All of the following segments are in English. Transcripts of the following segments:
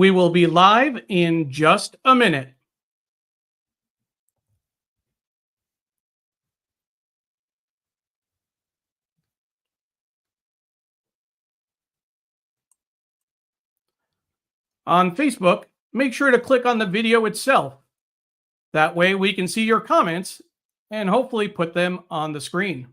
We will be live in just a minute. On Facebook, make sure to click on the video itself. That way we can see your comments and hopefully put them on the screen.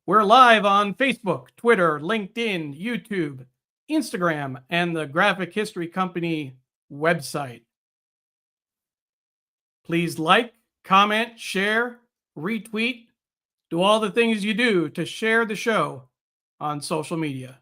We're live on Facebook, Twitter, LinkedIn, YouTube, Instagram, and the Graphic History Company website. Please like, comment, share, retweet, do all the things you do to share the show on social media.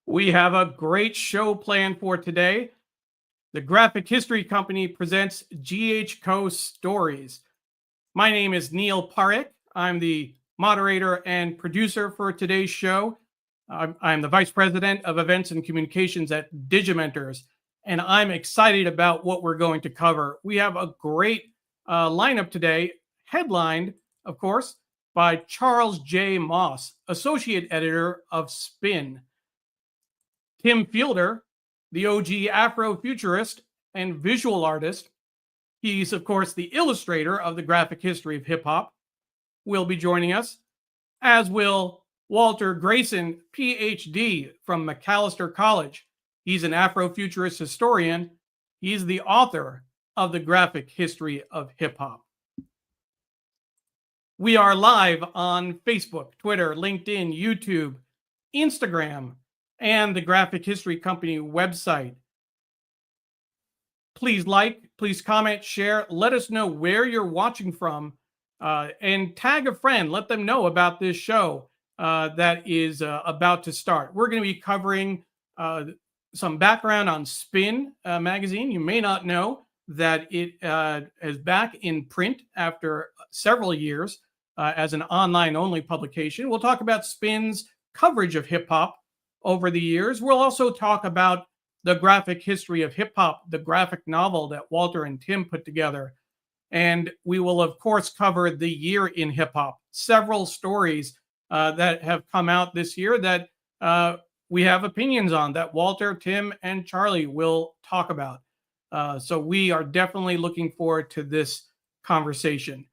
We have a great show planned for today. The Graphic History Company presents GHCoStories. My name is Neil Parekh. I'm the moderator and producer for today's show. I'm the Vice President of Events and Communications at Digimentors, and I'm excited about what we're going to cover. We have a great lineup today, headlined, of course, by Charles J. Moss, Associate Editor of Spin. Tim Fielder, the OG Afrofuturist and visual artist. He's, of course, the illustrator of the graphic history of hip hop, will be joining us, as will Walter Greason, PhD from Macalester College. He's an Afrofuturist historian. He's the author of the graphic history of hip hop. We are live on Facebook, Twitter, LinkedIn, YouTube, Instagram, and the Graphic History Company website. Please like, please comment, share, let us know where you're watching from, and tag a friend. Let them know about this show that is about to start. We're going to be covering some background on Spin magazine. You may not know that it is back in print after several years as an online-only publication. We'll talk about Spin's coverage of hip-hop over the years. We'll also talk about the graphic history of hip hop, the graphic novel that Walter and Tim put together. And we will, of course, cover the year in hip hop, several stories that have come out this year that we have opinions on, that Walter, Tim, and Charlie will talk about. So we are definitely looking forward to this conversation.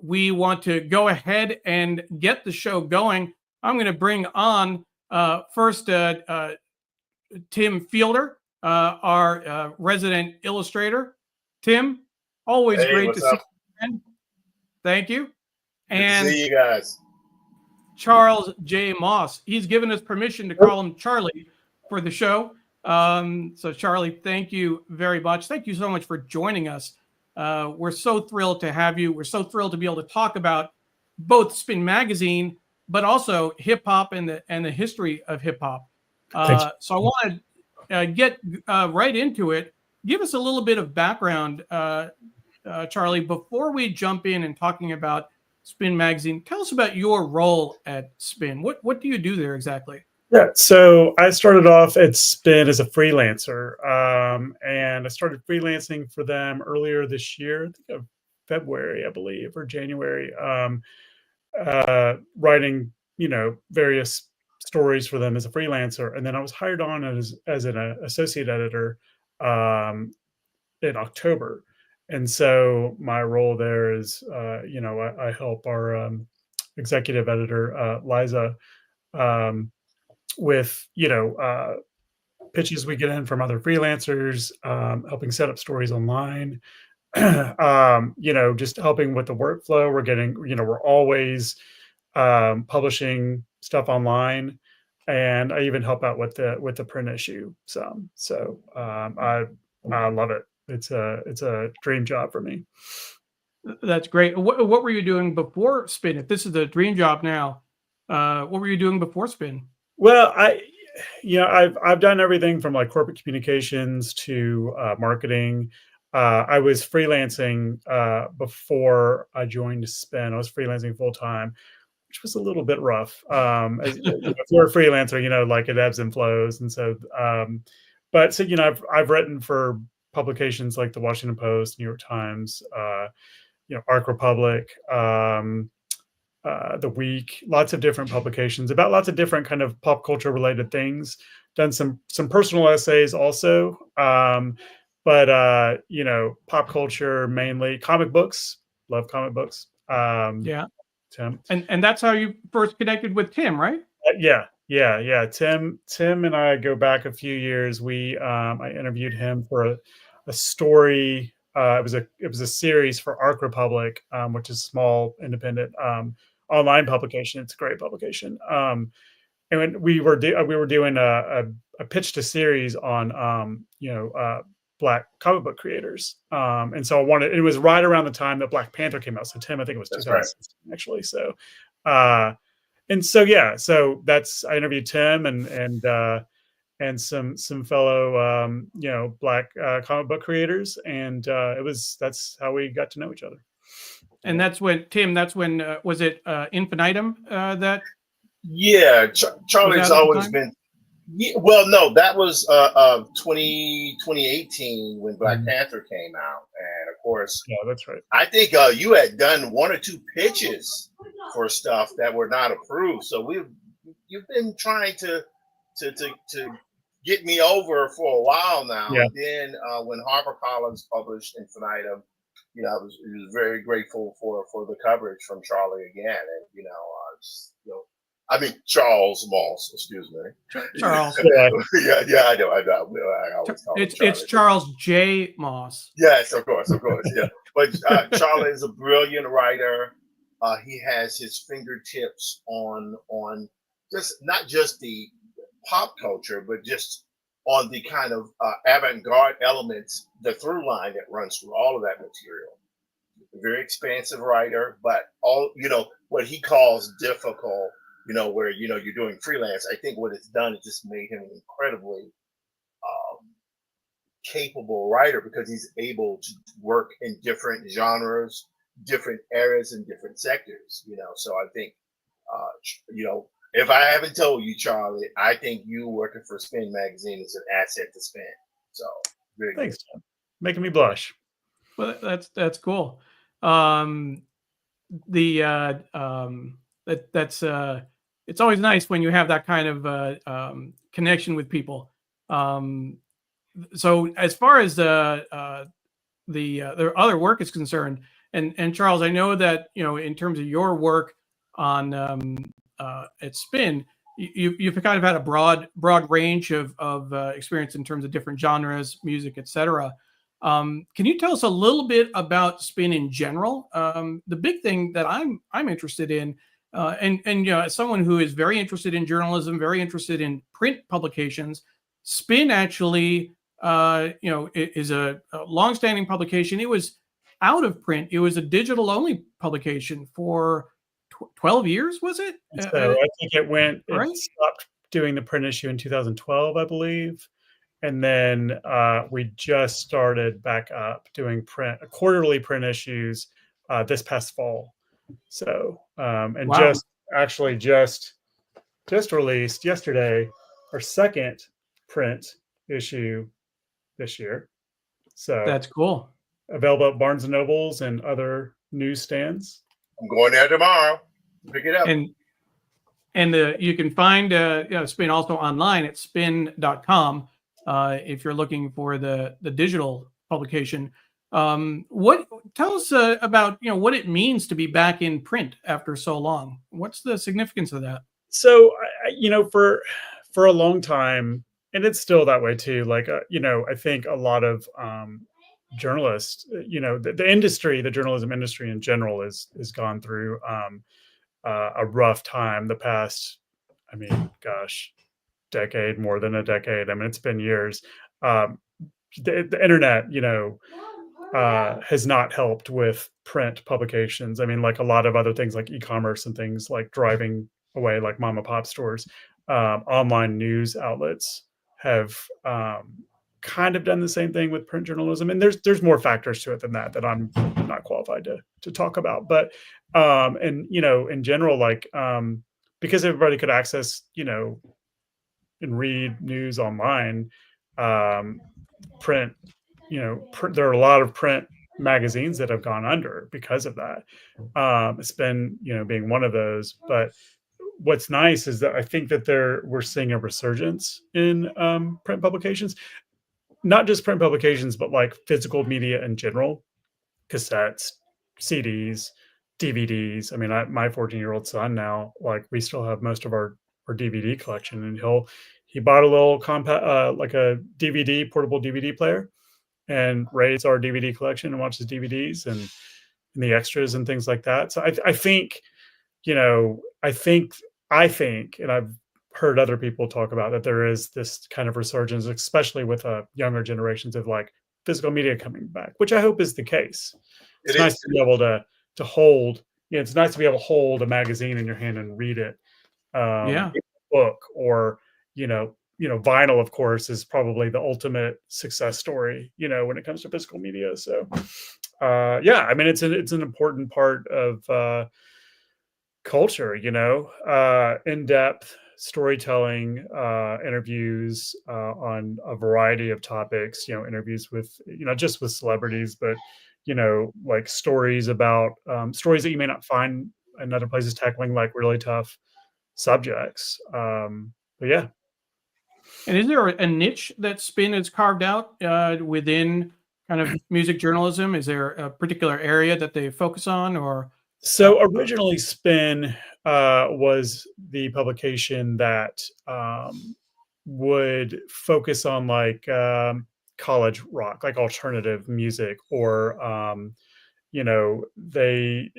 We want to go ahead and get the show going. I'm going to bring on first, Tim Fielder, our resident illustrator. Tim, always great to see you again. Thank you. And good to see you guys. Charles J. Moss. He's given us permission to call him Charlie for the show. So Charlie, thank you very much. Thank you so much for joining us. We're so thrilled to have you. We're so thrilled to be able to talk about both Spin Magazine, but also hip hop and the history of hip hop. So I want to get right into it. Give us a little bit of background, Charlie, before we jump in and talking about Spin Magazine. Tell us about your role at Spin. What do you do there exactly? Yeah, so I started off at Spin as a freelancer, and I started freelancing for them earlier this year, I think of February, I believe, or January. Writing, various stories for them as a freelancer. And then I was hired on as an associate editor in October. And so my role there is, I help our executive editor, Liza, with, pitches we get in from other freelancers, helping set up stories online, just helping with the workflow. We're getting, we're always publishing stuff online, and I even help out with the print issue some. So I love it. It's a dream job for me. That's great. What were you doing before Spin? If this is a dream job now, what were you doing before Spin? Well, I've done everything from like corporate communications to marketing. I was freelancing before I joined Spin. I was freelancing full time, which was a little bit rough. If you're a freelancer, like it ebbs and flows, and so. But so I've written for publications like the Washington Post, New York Times, Arc Republic. The Week, lots of different publications about lots of different kind of pop culture related things. Done some personal essays also, but pop culture mainly. Comic books, love comic books. Yeah, Tim, and that's how you first connected with Tim, right? yeah. Tim and I go back a few years. I interviewed him for a story. It was a series for Arc Republic, which is a small independent online publication. It's a great publication. And when we were doing a pitch to series on Black comic book creators. And so it was right around the time that Black Panther came out. So Tim, I think it was 2016 actually. So so I interviewed Tim and some fellow Black comic book creators, and that's how we got to know each other. And that's when was it Infinitum that? Yeah, Charlie's always been. Yeah, well, no, that was 2018 when Black Panther came out, and of course, yeah, that's right. I think you had done 1 or 2 pitches for stuff that were not approved. So you've been trying to get me over for a while now. Yeah. And then when HarperCollins published Infinitum, I was very grateful for the coverage from Charlie again, and Charles Moss, excuse me. Charles. yeah, I know. I always call him it's Charles J. Moss. Yes, of course, yeah. But Charlie is a brilliant writer. He has his fingertips on just not just the pop culture, but just on the kind of avant-garde elements, the through line that runs through all of that material. A very expansive writer, but all what he calls difficult. Where you're doing freelance. I think what it's done is just made him an incredibly capable writer because he's able to work in different genres, different eras, and different sectors. So I think, if I haven't told you, Charlie, I think you working for Spin Magazine is an asset to Spin. So very thanks, Tim. Making me blush. Well, that's cool. It's always nice when you have that kind of connection with people. So as far as the other work is concerned, and Charles, I know that in terms of your work on at Spin, you've kind of had a broad range of experience in terms of different genres, music, etc. Can you tell us a little bit about Spin in general? The big thing that I'm interested in. And as someone who is very interested in journalism, very interested in print publications, Spin actually, is a longstanding publication. It was out of print. It was a digital-only publication for 12 years, was it? So I think it stopped doing the print issue in 2012, I believe. And then we just started back up doing quarterly print issues this past fall. So and wow. just released yesterday our second print issue this year. So that's cool. Available at Barnes and Nobles and other newsstands. I'm going there tomorrow. Pick it up. And you can find Spin also online at spin.com if you're looking for the digital publication. Tell us about what it means to be back in print after so long. What's the significance of that? So for a long time, and it's still that way too. Like, I think a lot of journalists, the industry, the journalism industry in general is gone through a rough time the past, I mean, gosh, decade, more than a decade. I mean, it's been years. Um, the internet, has not helped with print publications. I mean, like a lot of other things like e-commerce and things like driving away, like mom and pop stores, online news outlets have kind of done the same thing with print journalism. And there's more factors to it than that I'm not qualified to talk about. But and in general, like because everybody could access, and read news online, um, print, there are a lot of print magazines that have gone under because of that. It's been, being one of those. But what's nice is that I think that we're seeing a resurgence in print publications, not just print publications, but like physical media in general, cassettes, CDs, DVDs. I mean, my 14-year-old son now, like we still have most of our DVD collection, and he bought a little compact, like a portable DVD player, and rates our DVD collection and watches DVDs and the extras and things like that. So I think, I think, and I've heard other people talk about that there is this kind of resurgence, especially with younger generations, of like physical media coming back, which I hope is the case. It's nice to be able to hold. It's nice to be able to hold a magazine in your hand and read it. Yeah. Book, or vinyl, of course, is probably the ultimate success story, when it comes to physical media. So I mean, it's an important part of culture, in-depth storytelling, interviews on a variety of topics, interviews with, not just with celebrities, but like stories about stories that you may not find in other places, tackling like really tough subjects. But yeah. And is there a niche that Spin has carved out within kind of music journalism? Is there a particular area that they focus on, or? So originally, Spin was the publication that would focus on like college rock, like alternative music, or they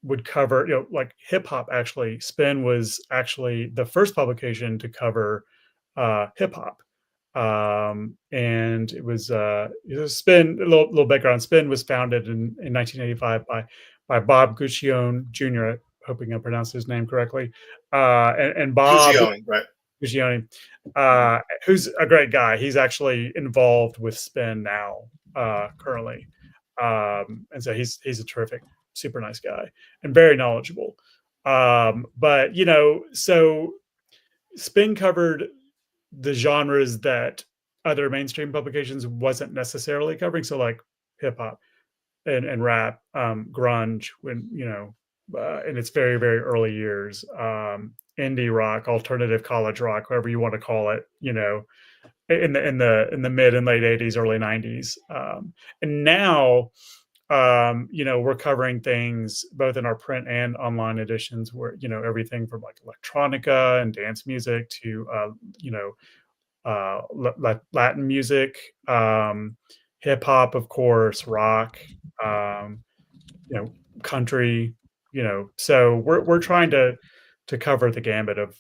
would cover, like hip hop. Actually, Spin was actually the first publication to cover hip hop. And it was Spin. A little background. Spin was founded in 1985 by Bob Guccione Jr. Hoping I pronounced his name correctly. And Bob Guccione, right? Guccione, who's a great guy. He's actually involved with Spin now, currently. And so he's a terrific, super nice guy and very knowledgeable. But so Spin covered the genres that other mainstream publications wasn't necessarily covering. So like hip hop and rap, grunge, when, in its very, very early years, indie rock, alternative college rock, however you want to call it, in the mid and late 80s, early 90s. And now, we're covering things both in our print and online editions, where, everything from like electronica and dance music to, Latin music, hip hop, of course, rock, country, so we're trying to cover the gambit of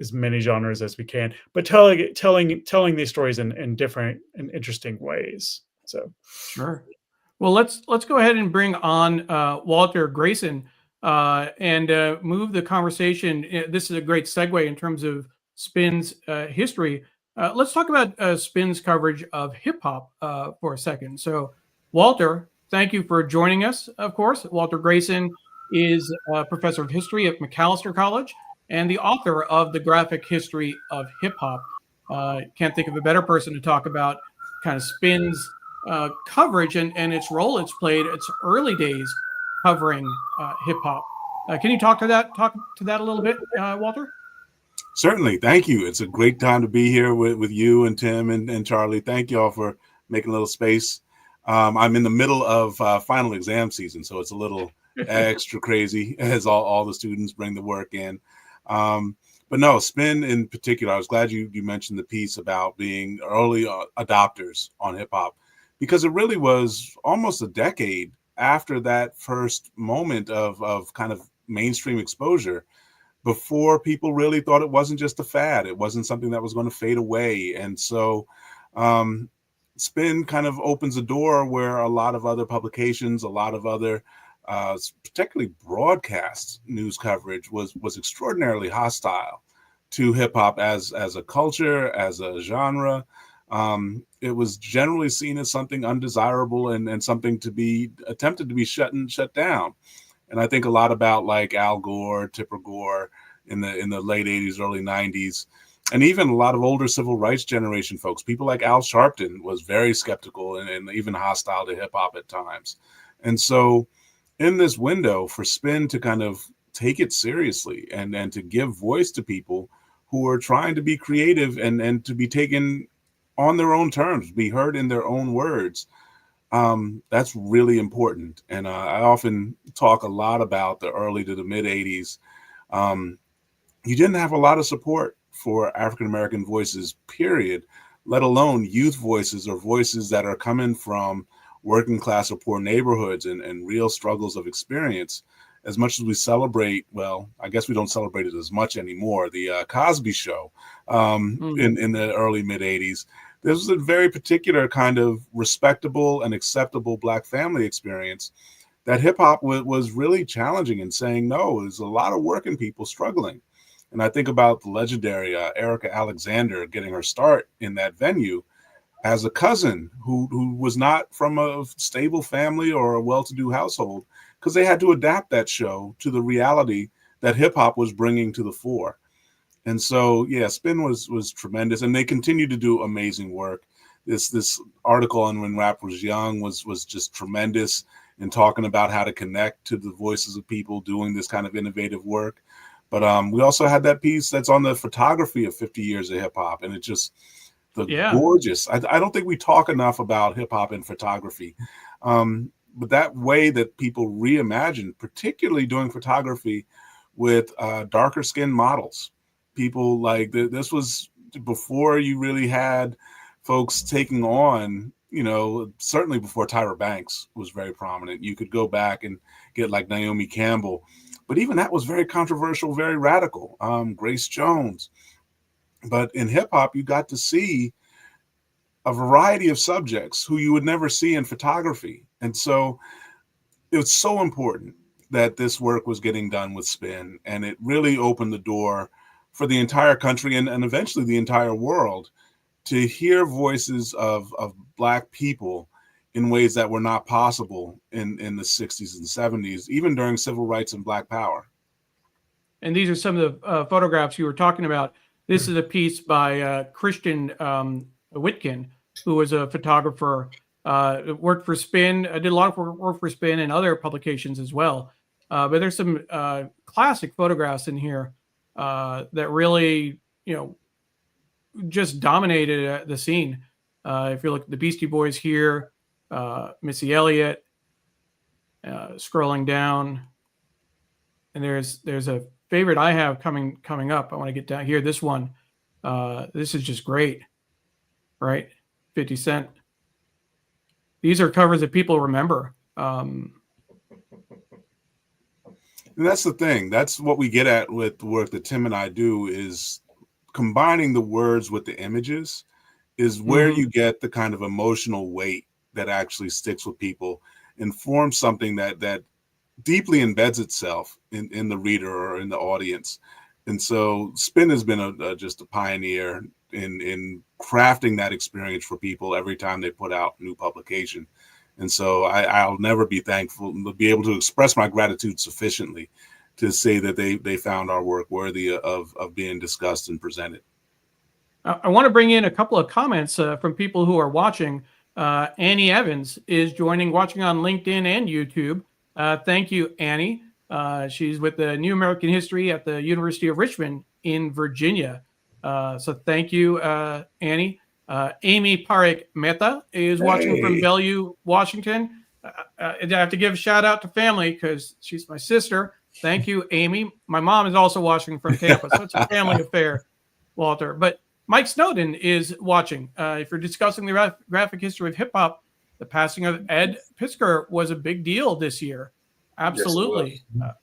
as many genres as we can, but telling these stories in different and interesting ways. So Sure. Well, let's go ahead and bring on Walter Greason and move the conversation. This is a great segue in terms of Spin's history. Let's talk about Spin's coverage of hip hop for a second. So, Walter, thank you for joining us. Of course, Walter Greason is a professor of history at Macalester College and the author of The Graphic History of Hip Hop. Can't think of a better person to talk about kind of Spin's coverage and its role it's played, its early days covering hip hop. Can you talk to that a little bit, Walter? Certainly. Thank you. It's a great time to be here with you and Tim and Charlie. Thank you all for making a little space. I'm in the middle of final exam season, so it's a little extra crazy as all the students bring the work in. But no, Spin in particular, I was glad you mentioned the piece about being early adopters on hip hop, because it really was almost a decade after that first moment of kind of mainstream exposure before people really thought it wasn't just a fad. It wasn't something that was going to fade away. And so um, Spin kind of opens a door where a lot of other publications, a lot of other particularly broadcast news coverage was extraordinarily hostile to hip hop as a culture, as a genre. It was generally seen as something undesirable and something to be attempted to be shut down. And I think a lot about like Al Gore, Tipper Gore in the late 80s, early 90s, and even a lot of older civil rights generation folks. People like Al Sharpton was very skeptical and even hostile to hip hop at times. And so in this window for Spin to kind of take it seriously and to give voice to people who are trying to be creative and to be taken on their own terms, be heard in their own words, that's really important. And I often talk a lot about the early to the mid 80s. You didn't have a lot of support for African American voices, period, let alone youth voices or voices that are coming from working class or poor neighborhoods and real struggles of experience. As much as we celebrate, well, I guess we don't celebrate it as much anymore, the Cosby Show in the early mid 80s. This was a very particular kind of respectable and acceptable Black family experience that hip hop was really challenging and saying, no, there's a lot of working people struggling. And I think about the legendary Erica Alexander getting her start in that venue as a cousin who was not from a stable family or a well-to-do household, because they had to adapt that show to the reality that hip hop was bringing to the fore. And so, yeah, Spin was tremendous, and they continue to do amazing work. This article on When Rap Was Young was just tremendous in talking about how to connect to the voices of people doing this kind of innovative work. But we also had that piece that's on the photography of 50 years of hip hop, and it just gorgeous. I don't think we talk enough about hip hop and photography, but that way that people reimagined, particularly doing photography with darker skinned models. People like this was before you really had folks taking on, certainly before Tyra Banks was very prominent. You could go back and get like Naomi Campbell, but even that was very controversial, very radical. Grace Jones. But in hip hop, you got to see a variety of subjects who you would never see in photography. And so it was so important that this work was getting done with Spin, and it really opened the door for the entire country and eventually the entire world to hear voices of Black people in ways that were not possible in the 60s and 70s, even during civil rights and Black power. And these are some of the photographs you were talking about. This is a piece by Christian Whitkin, who was a photographer, worked for Spin, did a lot of work for Spin and other publications as well. But there's some classic photographs in here that really, just dominated the scene. If you look at the Beastie Boys here, Missy Elliott, scrolling down, and there's a favorite I have coming up. I want to get down here. This one, this is just great, right? 50 Cent. These are covers that people remember. And that's the thing. That's what we get at with the work that Tim and I do, is combining the words with the images is where you get the kind of emotional weight that actually sticks with people and forms something that deeply embeds itself in the reader or in the audience. And so Spin has been just a pioneer in crafting that experience for people every time they put out new publication. And so I'll never be thankful to be able to express my gratitude sufficiently to say that they found our work worthy of being discussed and presented. I want to bring in a couple of comments from people who are watching. Annie Evans is watching on LinkedIn and YouTube. Thank you, Annie. She's with the New American History at the University of Richmond in Virginia. So thank you, Annie. Amy Parekh Mehta is watching from Bellevue, Washington. I have to give a shout out to family because she's my sister. Thank you, Amy. My mom is also watching from Tampa, so it's a family affair, Walter. But Mike Snowden is watching. If you're discussing the graphic history of hip hop, the passing of Ed Piskor was a big deal this year. Absolutely. Yes,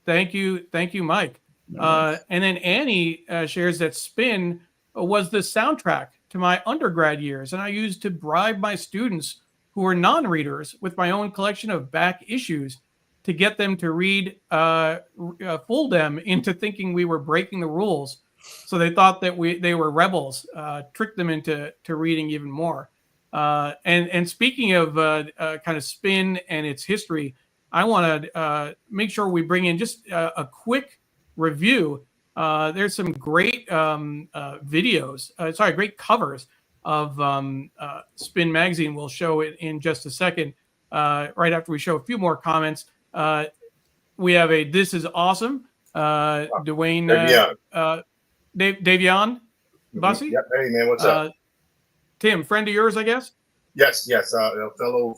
thank you, Mike. And then Annie shares that Spin was the soundtrack to my undergrad years, and I used to bribe my students who were non-readers with my own collection of back issues to get them to read, fool them into thinking we were breaking the rules. So they thought that they were rebels, tricked them into reading even more. And speaking of kind of Spin and its history, I want to make sure we bring in just a quick review. There's some great videos, great covers of Spin magazine. We'll show it in just a second, right after we show a few more comments. We have a "This is awesome," Dwayne Davion Bussy. Yep. Hey man, what's up? Tim, friend of yours, I guess. Yes. Fellow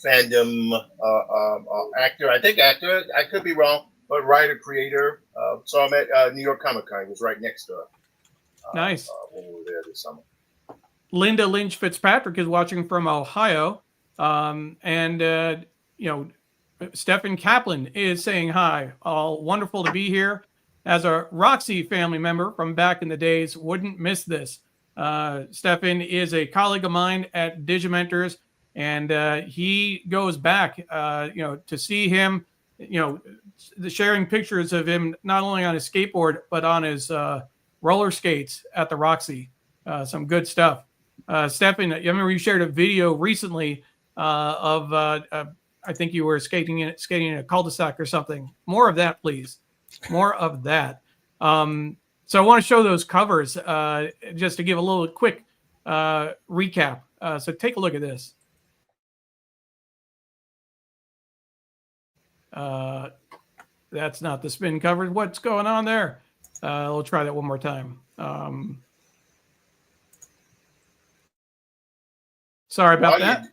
fandom actor. I think actor. I could be wrong, but writer, creator. Saw him at New York Comic Con. He was right next to her. Nice. When we were there this summer. Linda Lynch Fitzpatrick is watching from Ohio, and Stephen Kaplan is saying hi. All wonderful to be here. As a Roxy family member from back in the days, wouldn't miss this. Stefan is a colleague of mine at Digimentors, and he goes back, to see him, the sharing pictures of him not only on his skateboard but on his roller skates at the Roxy. Some good stuff. Stefan, I remember you shared a video recently of I think you were skating in a cul-de-sac or something. More of that, please. More of that. So I want to show those covers just to give a little quick recap. So take a look at this. That's not the Spin cover. What's going on there? We'll try that one more time. Sorry about that.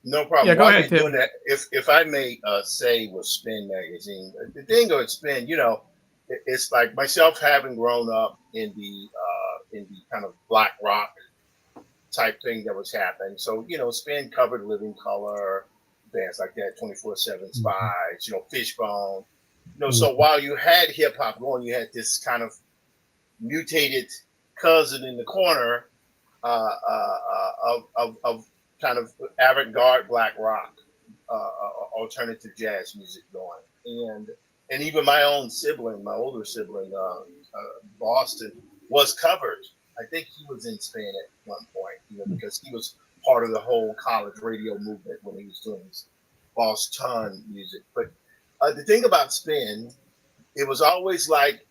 No problem. Yeah, go ahead, Tim. Doing that, if I may say with Spin magazine, the thing with Spin, it's like myself having grown up in the kind of black rock type thing that was happening. So Spin covered Living Color, bands like that, 24/7 Spies, Fishbone. So while you had hip hop going, you had this kind of mutated cousin in the corner of kind of avant-garde black rock, alternative jazz music going, and even my own sibling, my older sibling, Boston, was covered. I think he was in Spin at one point, because he was part of the whole college radio movement when he was doing his Boston music. But the thing about Spin, it was always like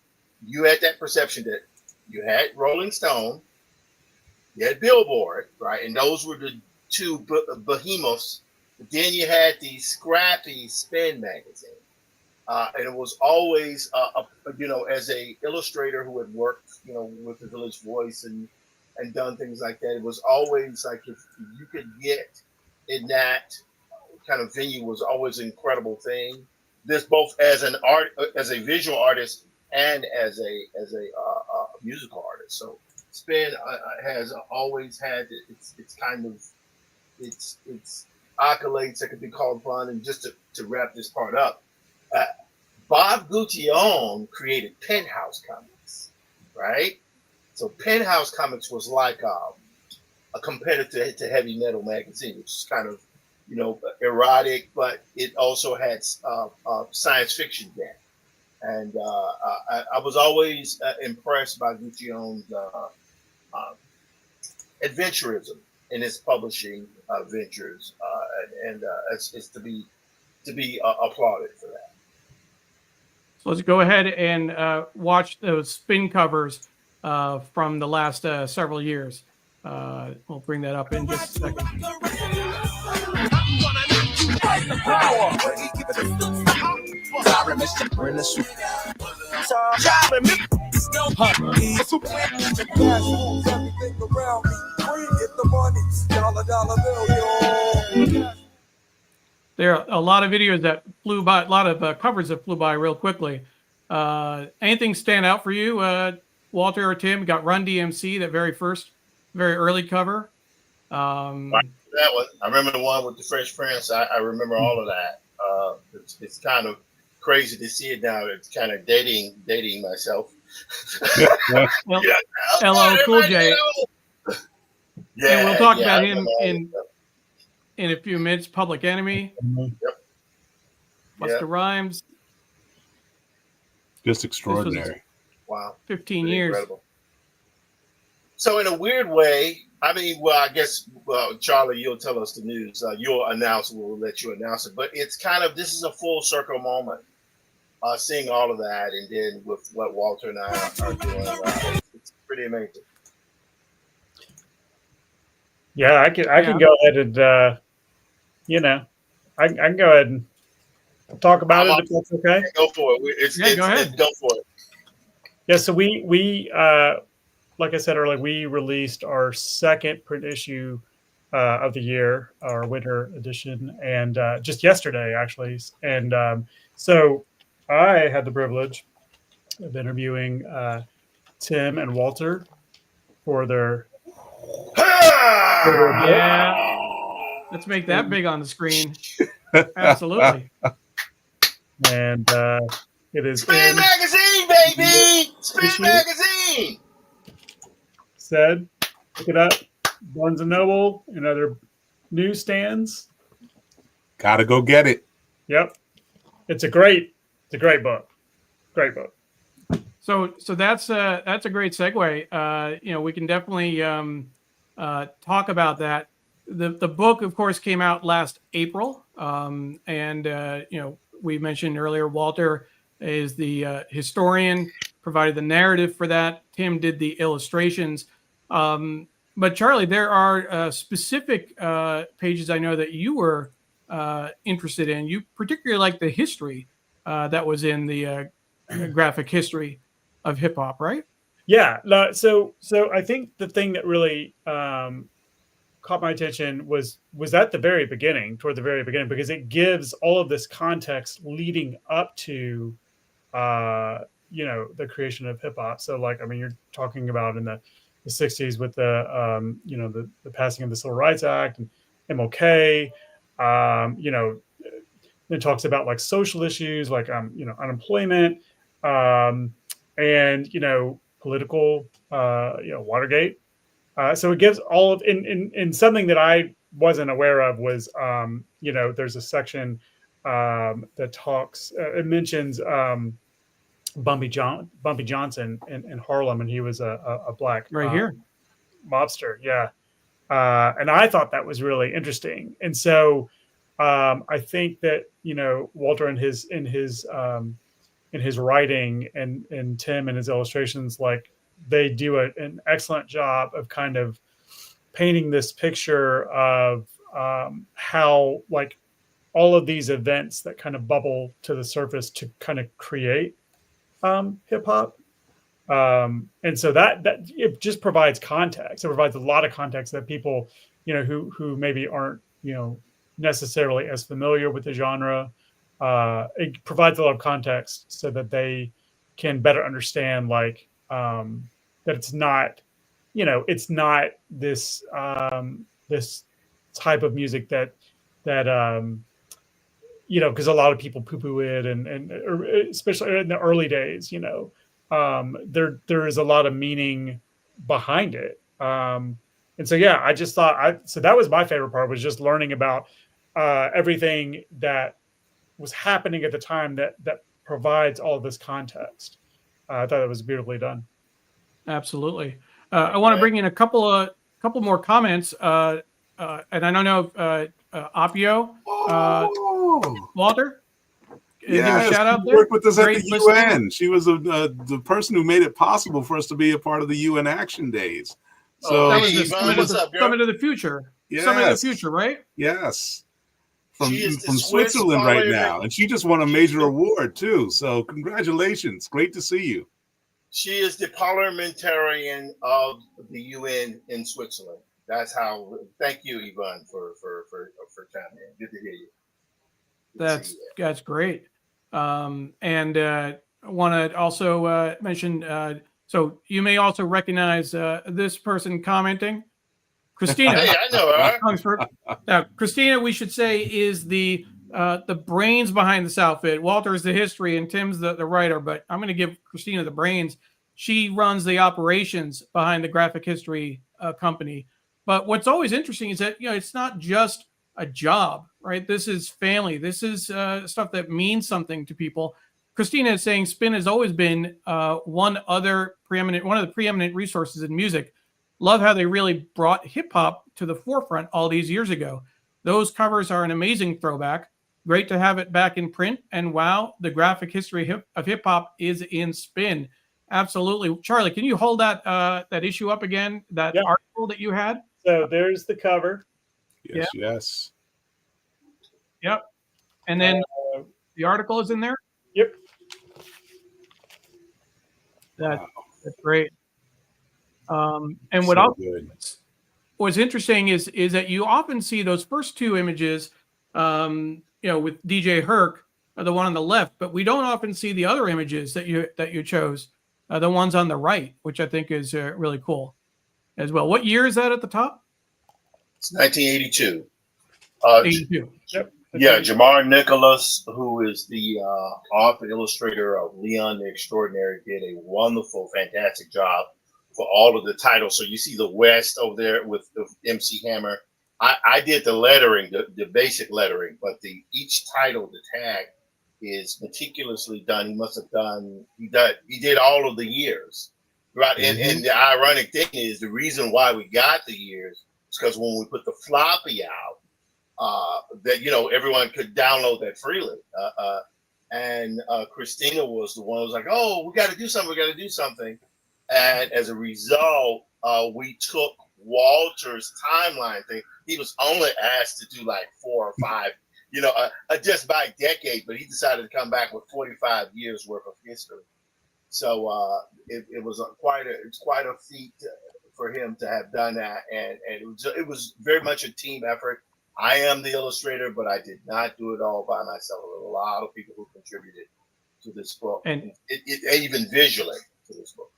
you had that perception that you had Rolling Stone, you had Billboard, right? And those were the two behemoths. But then you had the scrappy Spin magazine. And it was always, as a illustrator who had worked, with the Village Voice and done things like that, it was always like if you could get in that kind of venue was always an incredible thing. This both as a visual artist and as a musical artist. So Spin has always had its kind of its accolades that could be called upon. And just to wrap this part up. Bob Guccione created Penthouse Comics, right? So Penthouse Comics was like a competitor to Heavy Metal magazine, which is kind of, erotic, but it also had science fiction then. And I was always impressed by Guccione's adventurism in his publishing ventures, and it's to be applauded for that. So let's go ahead and watch those Spin covers from the last several years. We'll bring that up in just a second. There are a lot of videos that flew by, a lot of covers that flew by real quickly. Anything stand out for you, Walter or Tim? Got Run DMC, that very early cover. That one, I remember the one with the Fresh Prince. I remember all of that. It's kind of crazy to see it now. It's kind of dating myself. Well, Yeah. LL Cool J. Yeah, And we'll talk I about remember him all that stuff. in a few minutes. Public Enemy, Yep. Busta Rhymes. Just This was extraordinary. Wow. 15 Pretty years. incredible. So in a weird way, I mean, well, I guess, Charlie, you'll tell us the news. You'll announce. We'll let you announce it. But it's kind of, this is a full circle moment. Seeing all of that, and then with what Walter and I are doing, it's pretty amazing. Yeah, I can go ahead and you know, I can go ahead and talk about it if that's okay. Go for it. Go ahead. Go for it. Yeah, so we like I said earlier, we released our second print issue of the year, our winter edition, and just yesterday actually. And so I had the privilege of interviewing Tim and Walter for their Yeah. Let's make that big on the screen. Absolutely. and it is Spin Magazine, baby! Spin Magazine! Said, look it up, Barnes and Noble and other newsstands. Gotta go get it. Yep, it's a great book. Great book. So that's a great segue. We can definitely talk about that. The book, of course, came out last April, and we mentioned earlier Walter is the historian, provided the narrative for that. Tim did the illustrations. But Charlie, there are specific pages I know that you were interested in. You particularly like the history that was in the graphic history of hip hop, right? Yeah. So I think the thing that really caught my attention was at the very beginning, toward the very beginning, because it gives all of this context leading up to the creation of hip hop. So like, I mean, you're talking about in the 60s with the passing of the Civil Rights Act and MLK. It talks about like social issues like unemployment, and political, Watergate. So it gives all of in something that I wasn't aware of was there's a section that talks it mentions Bumpy Johnson in Harlem, and he was a black Right here. mobster. Yeah. And I thought that was really interesting. And so I think that, Walter in his writing and Tim and his illustrations, like they do an excellent job of kind of painting this picture of how like all of these events that kind of bubble to the surface to kind of create hip hop. And so that it just provides context. It provides a lot of context that people, who maybe aren't, necessarily as familiar with the genre. It provides a lot of context so that they can better understand, like, that it's not, it's not this this type of music that because a lot of people poo-poo it, and especially in the early days, there is a lot of meaning behind it. And so, yeah, I just thought so that was my favorite part, was just learning about everything that was happening at the time that provides all of this context. I thought it was beautifully done. Absolutely. I want to bring in a couple more comments. And I don't know if Appio, Walter, give a shout out there. Worked with us at the UN. She was the person who made it possible for us to be a part of the UN Action Days. So that was the Summit of the Future. Yes. Summit of the Future, right? Yes. From Swiss Switzerland right now. And she just won a major award too. So congratulations. Great to see you. She is the parliamentarian of the UN in Switzerland. That's how. Thank you, Yvonne, for chiming in. Good to hear you. That's great. And I want to also mention. So you may also recognize this person commenting, Christina. Hey, I know her. Now, Christina, we should say, is the brains behind this outfit. Walter's the history and Tim's the writer, but I'm going to give Christina the brains. She runs the operations behind the graphic history company. But what's always interesting is that, it's not just a job, right? This is family. This is stuff that means something to people. Christina is saying Spin has always been one of the preeminent resources in music. Love how they really brought hip hop to the forefront all these years ago. Those covers are an amazing throwback. Great to have it back in print. And wow, the graphic history of hip hop is in Spin. Absolutely. Charlie, can you hold that issue up again? That article that you had? So there's the cover. Yes. Yep. And then the article is in there? Yep. That's great. And what's interesting is that you often see those first two images, with DJ Herc, the one on the left, but we don't often see the other images that you chose, the ones on the right, which I think is really cool as well. What year is that at the top? It's 1982. 82. Yep. Yeah, Jamar Nicholas, who is the author illustrator of Leon the Extraordinary, did a wonderful, fantastic job for all of the titles. So you see the West over there with the MC Hammer. I did the lettering, the basic lettering, but each title, the tag, is meticulously done. He did all of the years, right? Mm-hmm. And the ironic thing is the reason why we got the years is because when we put the floppy out, that everyone could download that freely. And Christina was the one who was like, "Oh, we got to do something." And as a result, we took Walter's timeline thing. He was only asked to do like 4 or 5, just by decade, but he decided to come back with 45 years worth of history. So it was quite a feat for him to have done that, and it was very much a team effort. I am the illustrator, but I did not do it all by myself. There were a lot of people who contributed to this book, and even visually to this book.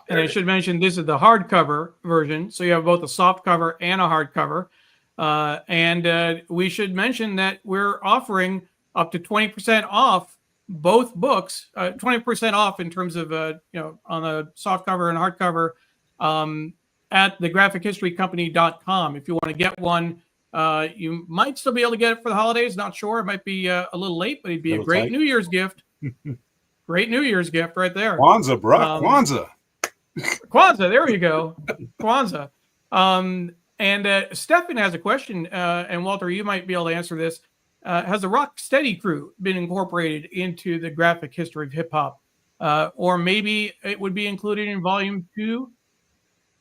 And I should mention this is the hardcover version, so you have both a soft cover and a hardcover. And we should mention that we're offering up to 20% off both books, 20% off in terms of on the soft cover and hardcover at thegraphichistorycompany.com. If you want to get one, you might still be able to get it for the holidays. Not sure. It might be a little late, but it'd be a great New Year's gift. Great New Year's gift right there. Kwanzaa, bro. Kwanzaa. Kwanzaa, there you go. Kwanzaa. And Stefan has a question, and Walter, you might be able to answer this. Has the Rock Steady crew been incorporated into the graphic history of hip hop? Or maybe it would be included in volume 2?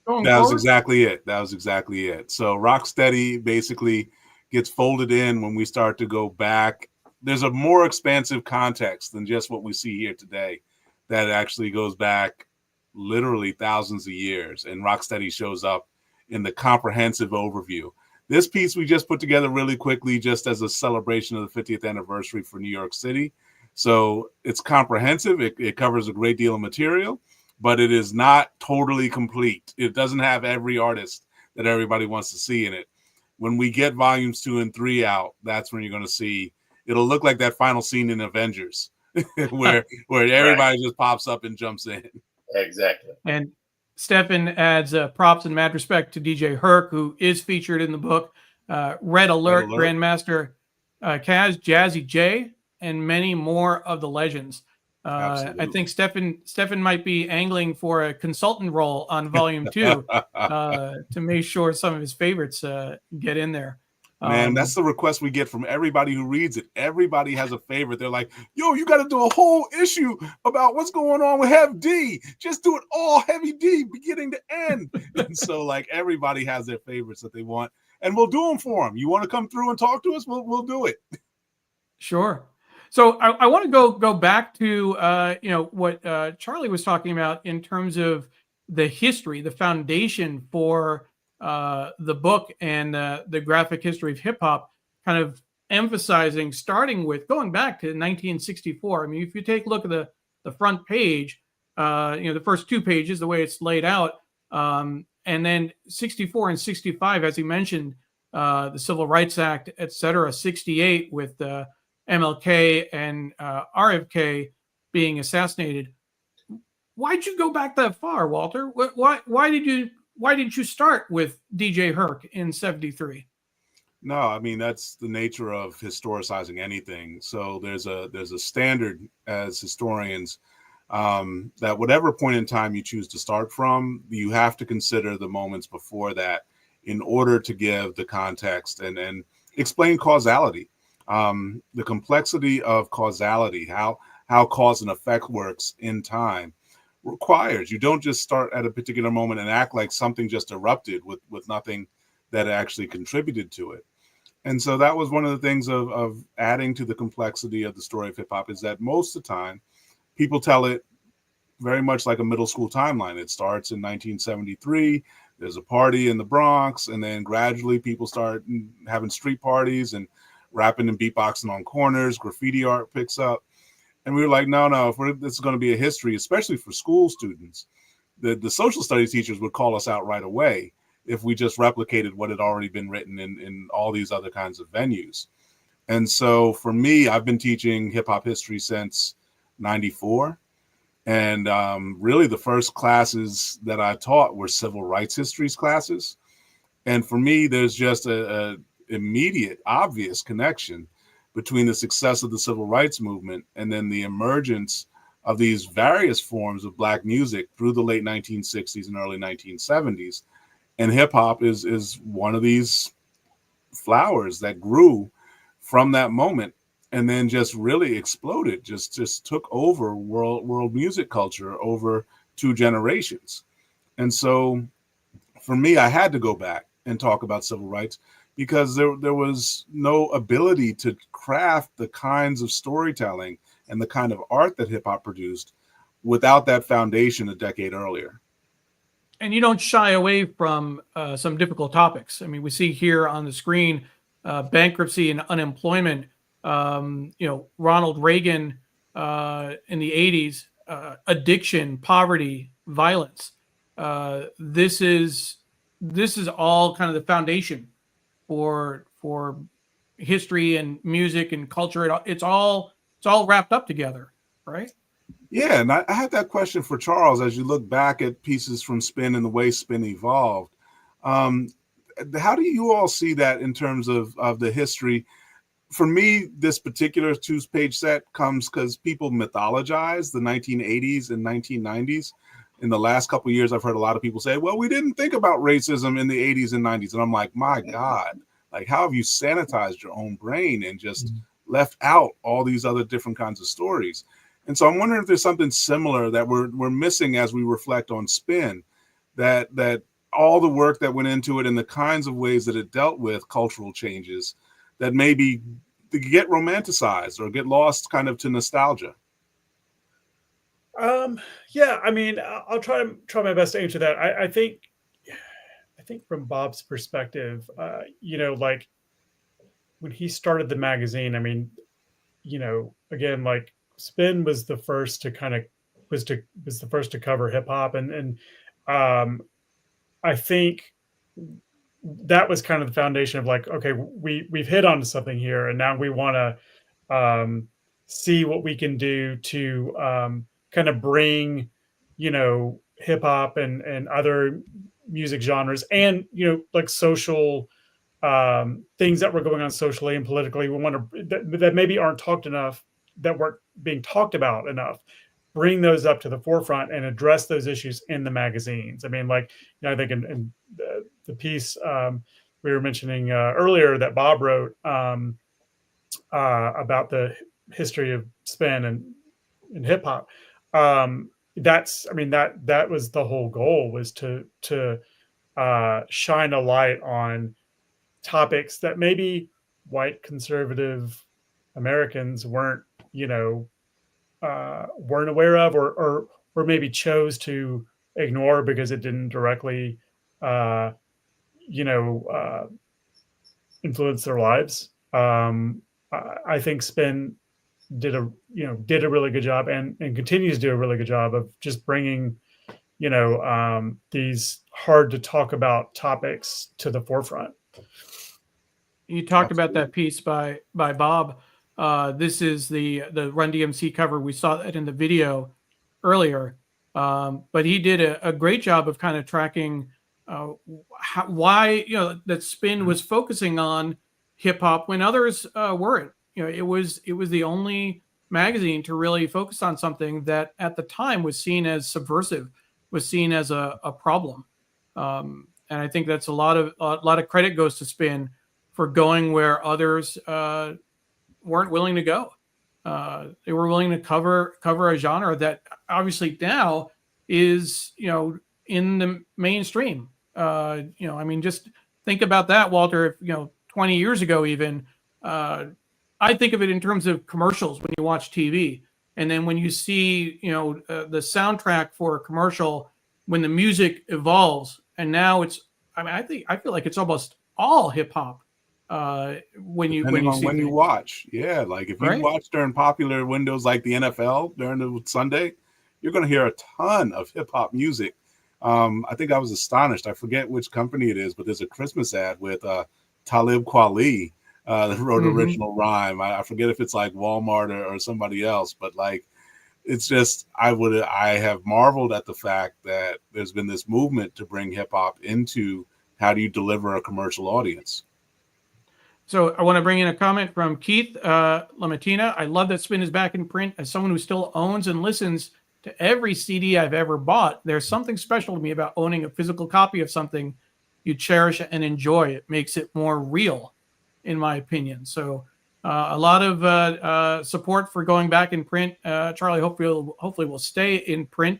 That was exactly it. So Rocksteady basically gets folded in when we start to go back. There's a more expansive context than just what we see here today that actually goes back literally thousands of years, and Rocksteady shows up in the comprehensive overview. This piece we just put together really quickly just as a celebration of the 50th anniversary for New York City. So it's comprehensive. It covers a great deal of material, but it is not totally complete. It doesn't have every artist that everybody wants to see in it. When we get volumes 2 and 3 out, that's when you're going to see, it'll look like that final scene in Avengers where everybody just pops up and jumps in. Exactly. And Stefan adds props and mad respect to DJ Herc, who is featured in the book. Red Alert, Grandmaster Kaz, Jazzy J, and many more of the legends. I think Stefan might be angling for a consultant role on volume 2 to make sure some of his favorites get in there. Man, that's the request we get from everybody who reads it. Everybody has a favorite. They're like, yo, you got to do a whole issue about what's going on with Heavy D. Just do it all Heavy D, beginning to end. And so, like, everybody has their favorites that they want, and we'll do them for them. You want to come through and talk to us? We'll do it. Sure. So I want to go back to what Charlie was talking about in terms of the history, the foundation for the book and the graphic history of hip hop, kind of emphasizing, starting with going back to 1964. I mean, if you take a look at the front page, the first 2 pages, the way it's laid out, and then 64 and 65, as he mentioned, the Civil Rights Act, et cetera, 68 with MLK and RFK being assassinated. Why'd you go back that far, Walter? Why didn't you start with DJ Herc in 73? No, I mean, that's the nature of historicizing anything. So there's a standard as historians, that whatever point in time you choose to start from, you have to consider the moments before that in order to give the context and explain causality, the complexity of causality, how cause and effect works in time requires you don't just start at a particular moment and act like something just erupted with nothing that actually contributed to it. And so that was one of the things of adding to the complexity of the story of hip hop, is that most of the time people tell it very much like a middle school timeline. It starts in 1973. There's a party in the Bronx, and then gradually people start having street parties and rapping and beatboxing on corners. Graffiti art picks up. And we were like, no, if this is going to be a history, especially for school students, the social studies teachers would call us out right away if we just replicated what had already been written in all these other kinds of venues. And so for me, I've been teaching hip hop history since 94. And really the first classes that I taught were civil rights histories classes. And for me, there's just a immediate, obvious connection between the success of the civil rights movement and then the emergence of these various forms of Black music through the late 1960s and early 1970s. And hip hop is one of these flowers that grew from that moment and then just really exploded, just took over world music culture over 2 generations. And so for me, I had to go back and talk about civil rights because there was no ability to craft the kinds of storytelling and the kind of art that hip hop produced without that foundation a decade earlier. And you don't shy away from some difficult topics. I mean, we see here on the screen bankruptcy and unemployment. Ronald Reagan in the 80s, addiction, poverty, violence. This is all kind of the foundation for history and music and culture. It's all wrapped up together, right? Yeah, and I had that question for Charles as you look back at pieces from Spin and the way Spin evolved. How do you all see that in terms of the history? For me, this particular 2-page set comes because people mythologize the 1980s and 1990s. In the last couple of years, I've heard a lot of people say, well, we didn't think about racism in the 80s and 90s. And I'm like, my God, like, how have you sanitized your own brain and just left out all these other different kinds of stories? And so I'm wondering if there's something similar that we're missing as we reflect on Spin, that all the work that went into it and the kinds of ways that it dealt with cultural changes that maybe get romanticized or get lost kind of to nostalgia. Yeah, I mean, I'll try my best to answer that. I think from Bob's perspective, like when he started the magazine, I mean, again, like Spin was the first to cover hip hop, and I think that was kind of the foundation of like, okay, we've hit onto something here, and now we want to see what we can do to kind of bring, hip hop and other music genres and like social things that were going on socially and politically. We want to that maybe aren't talked enough, that weren't being talked about enough. Bring those up to the forefront and address those issues in the magazines. I mean, like, I think in the piece we were mentioning earlier that Bob wrote about the history of Spin and hip hop. That was the whole goal, was to shine a light on topics that maybe white conservative Americans weren't aware of, or maybe chose to ignore because it didn't directly influence their lives. I think Spin did a really good job and continues to do a really good job of just bringing these hard to talk about topics to the forefront. You talked about that piece by Bob. This is the Run DMC cover. We saw that in the video earlier, but he did a great job of kind of tracking why that Spin was focusing on hip hop when others weren't. It was the only magazine to really focus on something that at the time was seen as subversive, was seen as a problem, and I think that's a lot of credit goes to Spin for going where others weren't willing to go. They were willing to cover a genre that obviously now is in the mainstream. I mean, just think about that, Walter. If 20 years ago, even I think of it in terms of commercials when you watch TV, and then when you see the soundtrack for a commercial, when the music evolves, and now it's. I mean, I feel like it's almost all hip hop. When you watch, yeah, like if you watch during popular windows like the NFL during the Sunday, you're going to hear a ton of hip hop music. I think I was astonished. I forget which company it is, but there's a Christmas ad with Talib Kweli that wrote original rhyme. I forget if it's like Walmart or somebody else, but like it's just I have marveled at the fact that there's been this movement to bring hip hop into how do you deliver a commercial audience. So I want to bring in a comment from Keith Lamatina. I love that Spin is back in print. As someone who still owns and listens to every CD I've ever bought, there's something special to me about owning a physical copy of something you cherish and enjoy. It makes it more real, in my opinion. So a lot of support for going back in print. Charlie, hopefully will stay in print.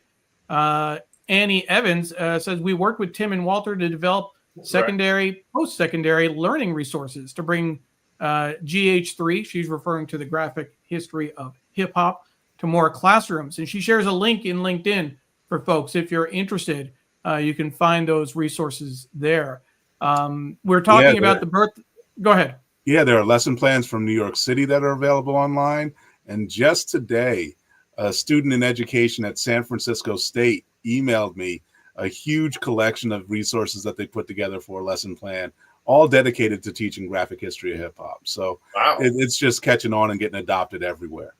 Annie Evans says, we worked with Tim and Walter to develop secondary, post-secondary learning resources to bring GH3, she's referring to the graphic history of hip hop, to more classrooms. And she shares a link in LinkedIn for folks. If you're interested, you can find those resources there. We're talking about the birth. Go ahead. Yeah, there are lesson plans from New York City that are available online. And just today, a student in education at San Francisco State emailed me a huge collection of resources that they put together for a lesson plan, all dedicated to teaching graphic history of hip hop. So wow. It's just catching on and getting adopted everywhere.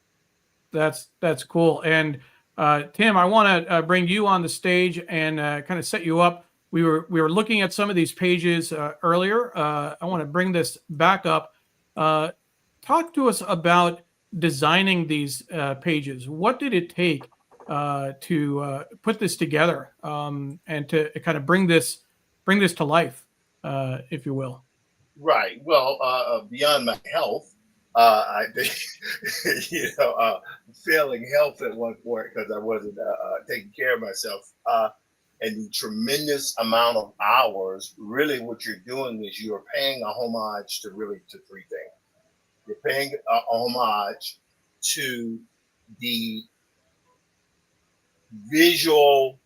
That's cool. And Tim, I want to bring you on the stage and kind of set you up. We were looking at some of these pages earlier. I want to bring this back up. Talk to us about designing these pages. What did it take to put this together and to kind of bring this to life, if you will? Right. Well, beyond my health, I think failing health at one point because I wasn't taking care of myself, and the tremendous amount of hours. Really, what you're doing is you're paying a homage to three things. You're paying a homage to the visual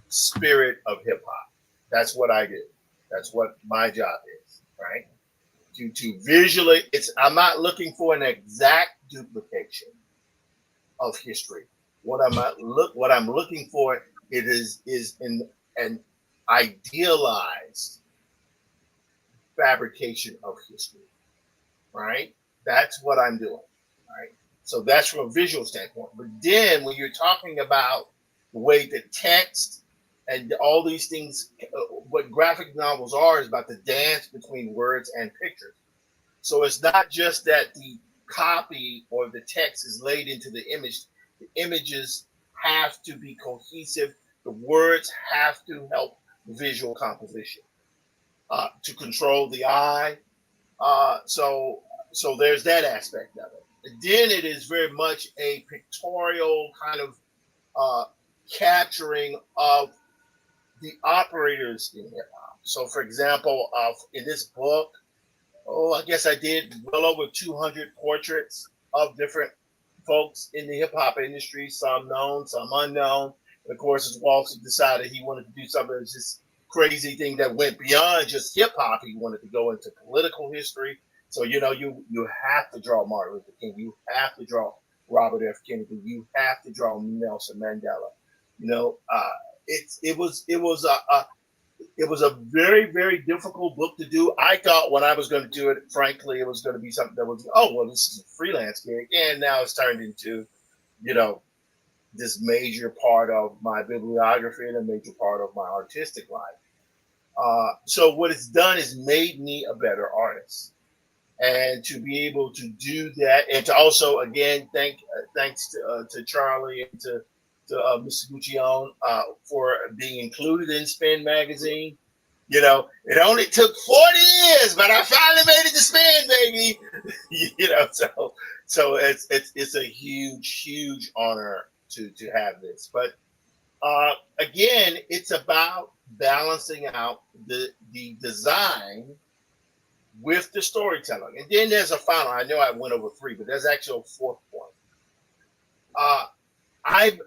spirit of hip hop. That's what I do. That's what my job is, right? To visually, I'm not looking for an exact duplication of history. What I'm looking for is an idealized fabrication of history, right? That's what I'm doing, right? So that's from a visual standpoint. But then when you're talking about the way the text and all these things, what graphic novels are is about the dance between words and pictures. So it's not just that the copy or the text is laid into the image. The images have to be cohesive. The words have to help visual composition to control the eye. So there's that aspect of it. And then it is very much a pictorial kind of capturing of the operators in hip hop. So, for example, in this book, I guess I did well over 200 portraits of different folks in the hip hop industry, some known, some unknown. And of course, as Walter decided he wanted to do something that's just crazy thing that went beyond just hip hop. He wanted to go into political history. So you have to draw Martin Luther King. You have to draw Robert F. Kennedy. You have to draw Nelson Mandela. It was a very, very difficult book to do. I thought when I was going to do it, frankly, it was going to be something that was, this is a freelance gig, and now it's turned into, this major part of my bibliography and a major part of my artistic life. So what it's done is made me a better artist. And to be able to do that, and to also, again, thanks to Charlie and to Mr. Guccione for being included in Spin magazine. It only took 40 years, but I finally made it to Spin, baby. So it's a huge, huge honor to have this. But again, it's about balancing out the design with the storytelling. And then there's a final. I know I went over 3, but there's actually a 4th point. I've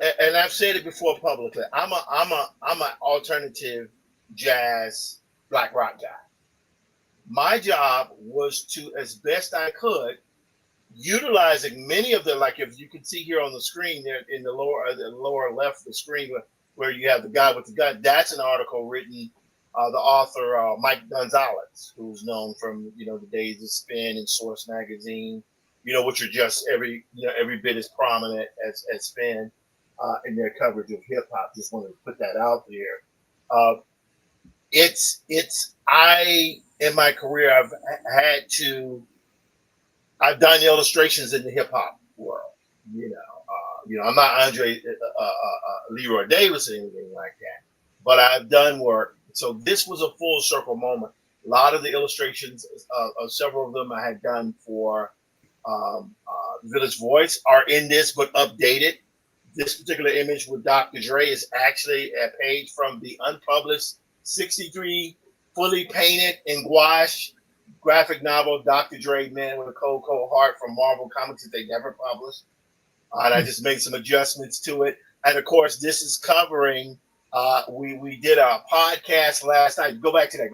said it before publicly. I'm an alternative jazz black rock guy. My job was to, as best I could, utilizing many of the, like if you can see here on the screen there in the lower left of the screen where you have the guy with the gun. That's an article written. The author Mike Gonzalez, who's known from the days of Spin and Source magazine, which are just every bit as prominent as Spin in their coverage of hip hop. Just wanted to put that out there. In my career I've done illustrations in the hip hop world. I'm not Andre Leroy Davis or anything like that, but I've done work. So this was a full circle moment. A lot of the illustrations, several of them I had done for Village Voice are in this, but updated. This particular image with Dr. Dre is actually a page from the unpublished 63 fully painted in gouache graphic novel, Dr. Dre, Man with a Cold, Cold Heart from Marvel Comics that they never published. And I just made some adjustments to it. And of course, this is covering we did a podcast last night. Go back to that.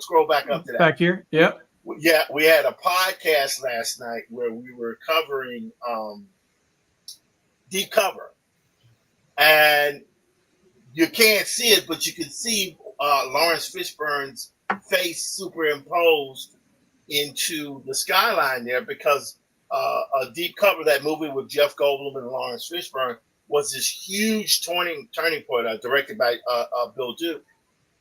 Scroll back up to that. Back here. Yep. Yeah, we had a podcast last night where we were covering Deep Cover. And you can't see it, but you can see Lawrence Fishburne's face superimposed into the skyline there because a Deep Cover, that movie with Jeff Goldblum and Lawrence Fishburne, was this huge turning point directed by Bill Duke.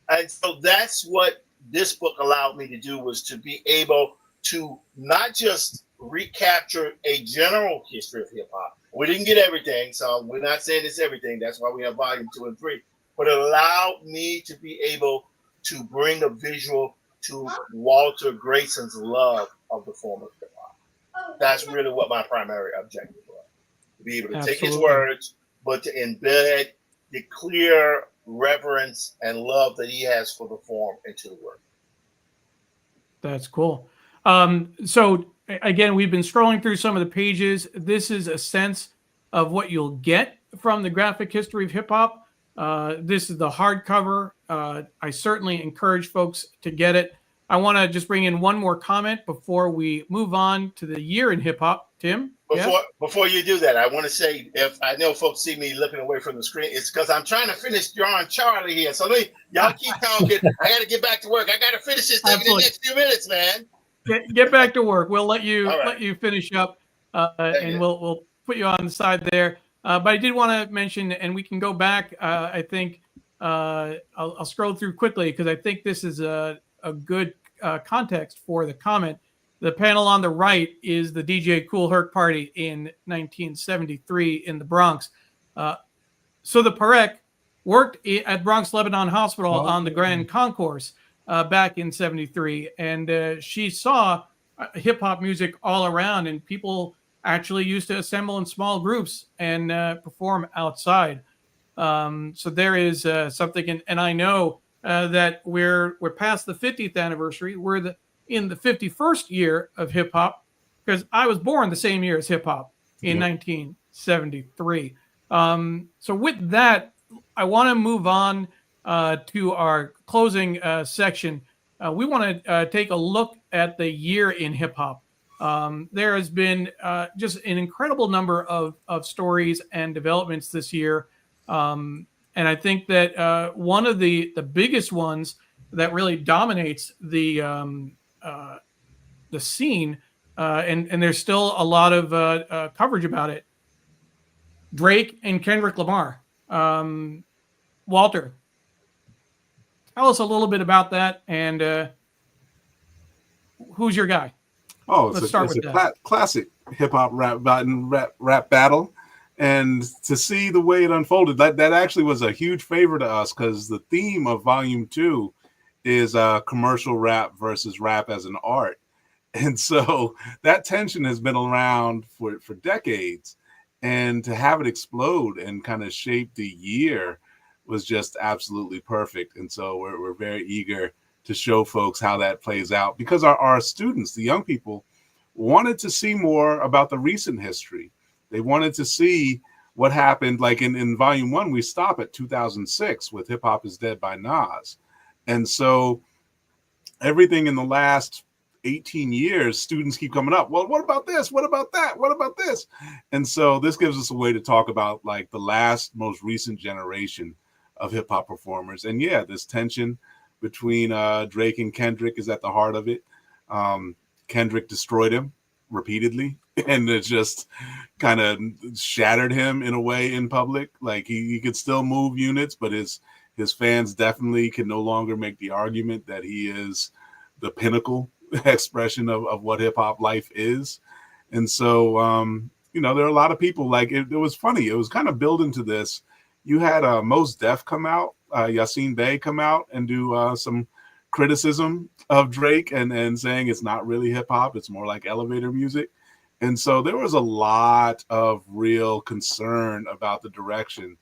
And so that's what this book allowed me to do, was to be able to not just recapture a general history of hip hop. We didn't get everything, so we're not saying it's everything. That's why we have volume 2 and 3. But it allowed me to be able to bring a visual to Walter Greyson's love of the form of hip hop. That's really what my primary objective was. To be able to take his words, but to embed the clear reverence and love that he has for the form into the work. That's cool. So again, we've been scrolling through some of the pages. This is a sense of what you'll get from the graphic history of hip hop. This is the hardcover. I certainly encourage folks to get it. I want to just bring in one more comment before we move on to the year in hip hop. Tim? Before you do that, I want to say, if I know folks see me looking away from the screen, it's because I'm trying to finish drawing Charlie here. So y'all keep talking. I got to get back to work. I got to finish this thing in the next few minutes, man. Get back to work. We'll let you finish up, and we'll put you on the side there. But I did want to mention, and we can go back. I think I'll scroll through quickly because I think this is a good context for the comment. The panel on the right is the DJ Kool Herc party in 1973 in the Bronx. So the Parekh worked at Bronx Lebanon Hospital on the Grand Concourse back in 73. And she saw hip hop music all around, and people actually used to assemble in small groups and perform outside. So there is something, and I know that we're past the 50th anniversary. We're in the 51st year of hip hop, because I was born the same year as hip hop in 1973. So with that, I want to move on to our closing section. We want to take a look at the year in hip hop, there has been just an incredible number of stories and developments this year. And I think that one of the biggest ones that really dominates the scene, and there's still a lot of coverage about it. Drake and Kendrick Lamar. Walter, tell us a little bit about that, and who's your guy? Oh, Let's start with that. Classic hip hop rap battle, and to see the way it unfolded, that actually was a huge favor to us, because the theme of Volume 2 is commercial rap versus rap as an art, and so that tension has been around for decades, and to have it explode and kind of shape the year was just absolutely perfect. And so we're very eager to show folks how that plays out, because our students, the young people, wanted to see more about the recent history. They wanted to see what happened. Like in Volume 1, we stop at 2006 with Hip Hop is Dead by Nas. And so everything in the last 18 years, students keep coming up. Well, what about this? What about that? What about this? And so this gives us a way to talk about like the last, most recent generation of hip hop performers. And yeah, this tension between Drake and Kendrick is at the heart of it. Kendrick destroyed him repeatedly, and it just kind of shattered him in a way in public. Like he could still move units, but his fans definitely can no longer make the argument that he is the pinnacle expression of what hip hop life is. And so, there are a lot of people, like it was funny. It was kind of building to this. You had Mos Def come out, Yasin Bey come out and do some criticism of Drake and saying it's not really hip hop, it's more like elevator music. And so there was a lot of real concern about the direction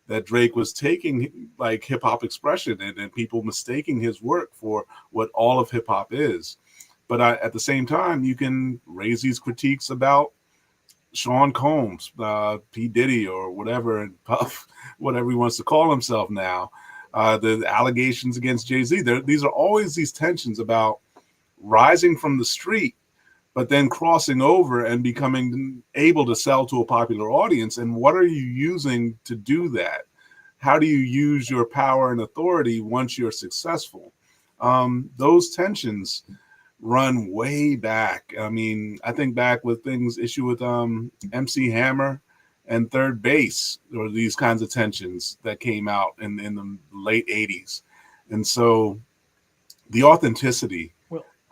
that Drake was taking, like hip hop expression, and people mistaking his work for what all of hip hop is. But at the same time, you can raise these critiques about Sean Combs, P. Diddy, or whatever, and Puff, whatever he wants to call himself now. The allegations against Jay-Z. These are always these tensions about rising from the street, but then crossing over and becoming able to sell to a popular audience. And what are you using to do that? How do you use your power and authority once you're successful? Those tensions run way back. I mean, I think back with issue with MC Hammer and Third Base, there were these kinds of tensions that came out in the late 80s. And so the authenticity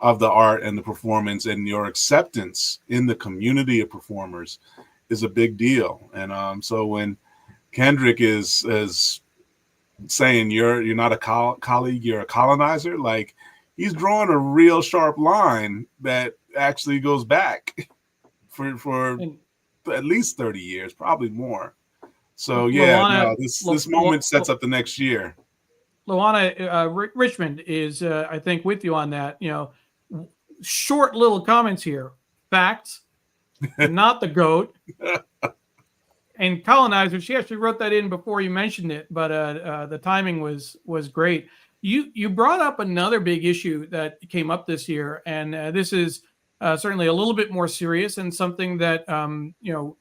of the art and the performance and your acceptance in the community of performers is a big deal. And so when Kendrick is saying you're not a colleague, you're a colonizer, like he's drawing a real sharp line that actually goes back for at least 30 years, probably more. So this moment sets up the next year. Luana, Richmond is, I think, with you on that. Short little comments here. Facts, not the GOAT. And colonizer, she actually wrote that in before you mentioned it, but the timing was great. You brought up another big issue that came up this year, and this is certainly a little bit more serious and something that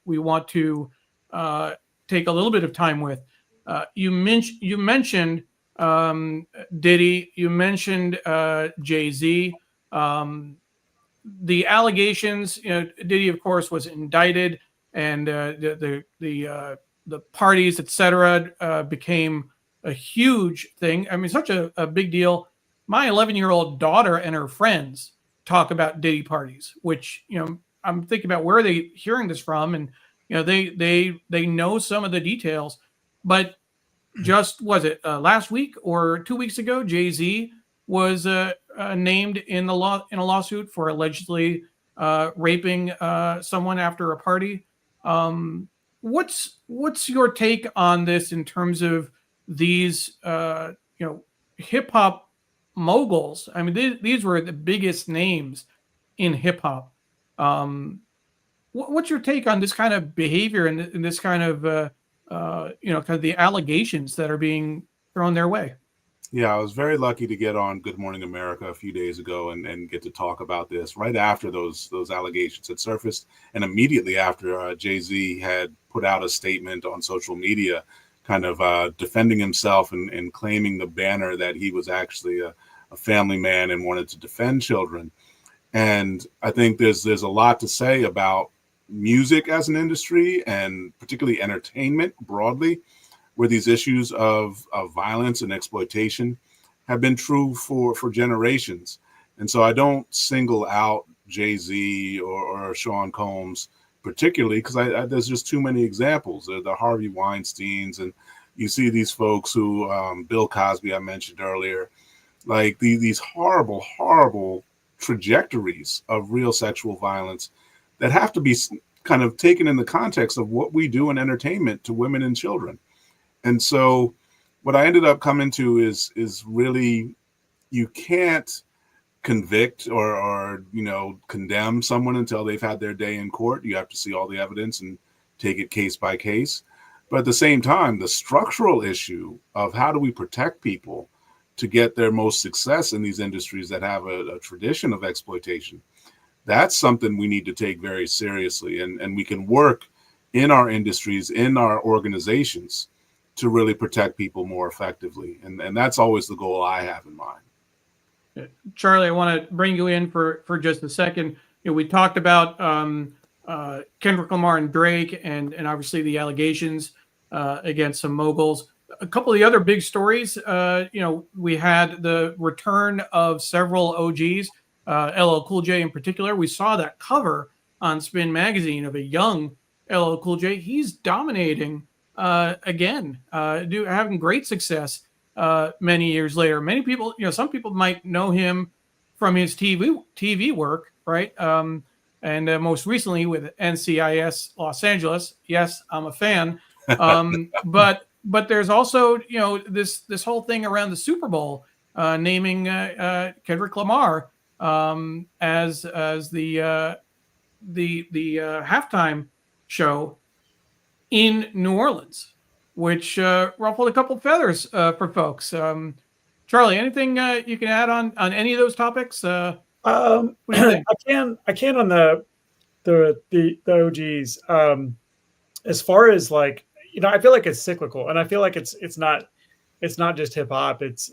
we want to take a little bit of time with. You mentioned Diddy, you mentioned Jay-Z. The allegations, Diddy, of course, was indicted, and the parties, etc., became a huge thing. I mean, such a big deal. My 11-year-old daughter and her friends talk about Diddy parties, which I'm thinking about where are they hearing this from, and they know some of the details. But just was it last week or 2 weeks ago, Jay-Z was named in a lawsuit for allegedly raping someone after a party. What's your take on this in terms of these hip hop moguls? I mean, these were the biggest names in hip hop. What's your take on this kind of behavior and this kind of kind of the allegations that are being thrown their way? Yeah, I was very lucky to get on Good Morning America a few days ago and get to talk about this right after those allegations had surfaced, and immediately after Jay-Z had put out a statement on social media, kind of defending himself and claiming the banner that he was actually a family man and wanted to defend children. And I think there's a lot to say about music as an industry, and particularly entertainment broadly, where these issues of violence and exploitation have been true for generations. And so I don't single out Jay-Z or Sean Combs particularly, because there's just too many examples. The Harvey Weinsteins, and you see these folks who, Bill Cosby I mentioned earlier, like these horrible, horrible trajectories of real sexual violence that have to be kind of taken in the context of what we do in entertainment to women and children. And so what I ended up coming to is really, you can't convict or condemn someone until they've had their day in court. You have to see all the evidence and take it case by case. But at the same time, the structural issue of how do we protect people to get their most success in these industries that have a tradition of exploitation, that's something we need to take very seriously. And we can work in our industries, in our organizations, to really protect people more effectively. And that's always the goal I have in mind. Charlie, I want to bring you in for just a second. We talked about Kendrick Lamar and Drake, and obviously the allegations against some moguls. A couple of the other big stories, we had the return of several OGs, LL Cool J in particular. We saw that cover on Spin Magazine of a young LL Cool J. He's dominating again, having great success many years later. Many people, some people might know him from his TV work, right? And most recently with NCIS Los Angeles. Yes, I'm a fan. But there's also, this whole thing around the Super Bowl, naming Kendrick Lamar as the halftime show in New Orleans, which ruffled a couple feathers for folks. Charlie, anything you can add on any of those topics? What do you think? I can on the OGs. As far as like, I feel like it's cyclical, and I feel like it's not just hip hop. It's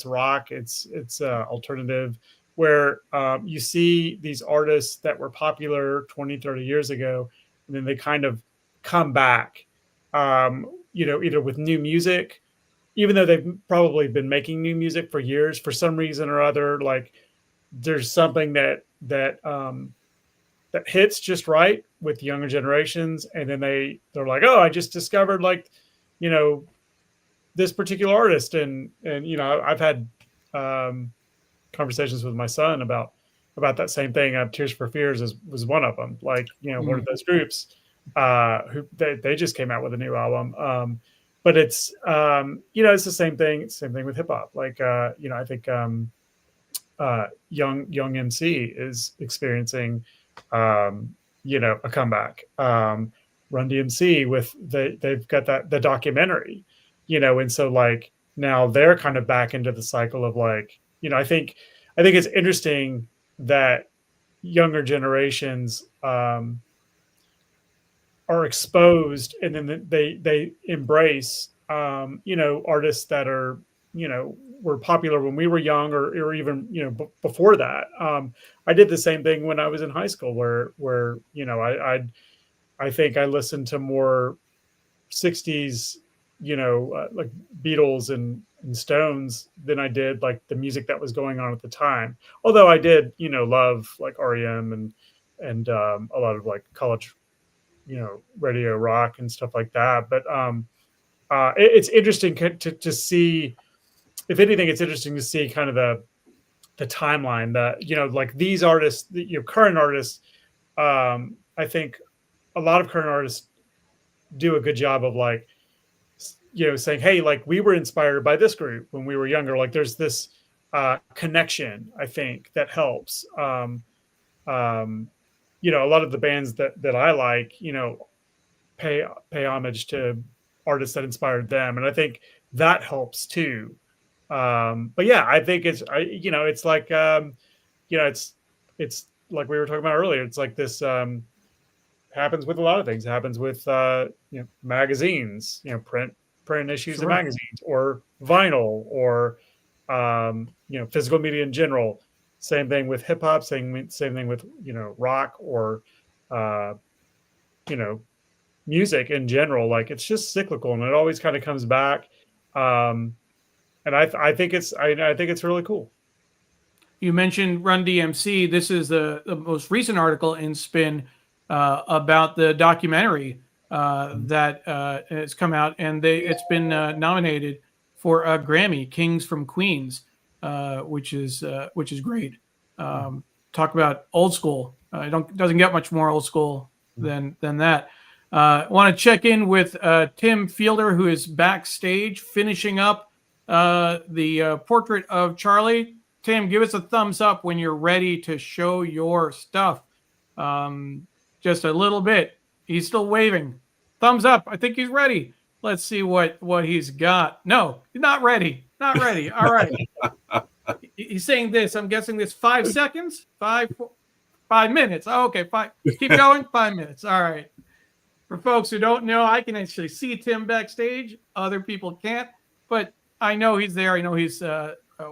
rock. It's alternative, where you see these artists that were popular 20, 30 years ago, and then they kind of come back, either with new music, even though they've probably been making new music for years, for some reason or other, like there's something that hits just right with younger generations. And then they're like, oh, I just discovered this particular artist. And I've had conversations with my son about that same thing. Tears for Fears was one of them. Like, one of those groups who they just came out with a new album. But it's it's the same thing. It's the same thing with hip hop. Like I think young MC is experiencing a comeback. Run DMC they've got the documentary, and so like now they're kind of back into the cycle of like, I think it's interesting that younger generations are exposed, and then they embrace artists that are were popular when we were young, or even before that. I did the same thing when I was in high school, where I think I listened to more 60s like Beatles and Stones than I did like the music that was going on at the time. Although I did love like REM and a lot of like college radio rock and stuff like that. But it's interesting to see. If anything, it's interesting to see kind of the timeline that like these artists, current artists. I think a lot of current artists do a good job of like saying, hey, like we were inspired by this group when we were younger. Like there's this connection, I think, that helps. A lot of the bands that I like, pay homage to artists that inspired them, and I think that helps too. But yeah, I think it's it's like it's like we were talking about earlier. It's like this happens with a lot of things. It happens with magazines, print issues of Sure. magazines, or vinyl, or physical media in general. Same thing with hip hop. Same thing with rock, or uh, you know music in general. Like, it's just cyclical, and it always kind of comes back. Um, and I think I think it's really cool. You mentioned Run DMC. This is the most recent article in Spin about the documentary that has come out, and it's been nominated for a Grammy, Kings from Queens, which is great. Talk about old school. Doesn't get much more old school than that. Want to check in with Tim Fielder, who is backstage finishing up the portrait of Charlie. Tim, give us a thumbs up when you're ready to show your stuff. Just a little bit. He's still waving. Thumbs up. I think he's ready. Let's see what he's got. No, he's not ready. Not ready. All right. He's saying this. I'm guessing this 5 seconds. 5 minutes. Oh, okay. Keep going. 5 minutes. All right. For folks who don't know, I can actually see Tim backstage. Other people can't, but I know he's there. I know he's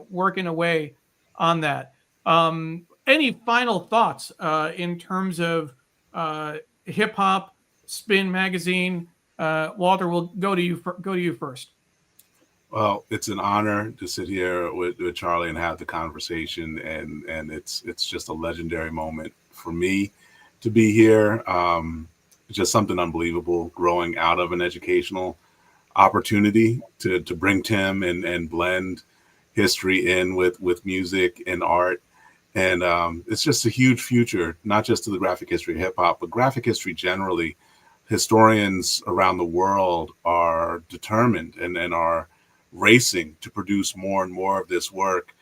working away on that. Any final thoughts in terms of hip hop, Spin magazine? Walter, we'll go to you first. Well, it's an honor to sit here with Charlie and have the conversation, and it's just a legendary moment for me to be here. It's just something unbelievable, growing out of an educational opportunity to bring Tim and blend history in with music and art. And it's just a huge future, not just to the graphic history of hip hop, but graphic history generally. Historians around the world are determined and are racing to produce more and more of this work,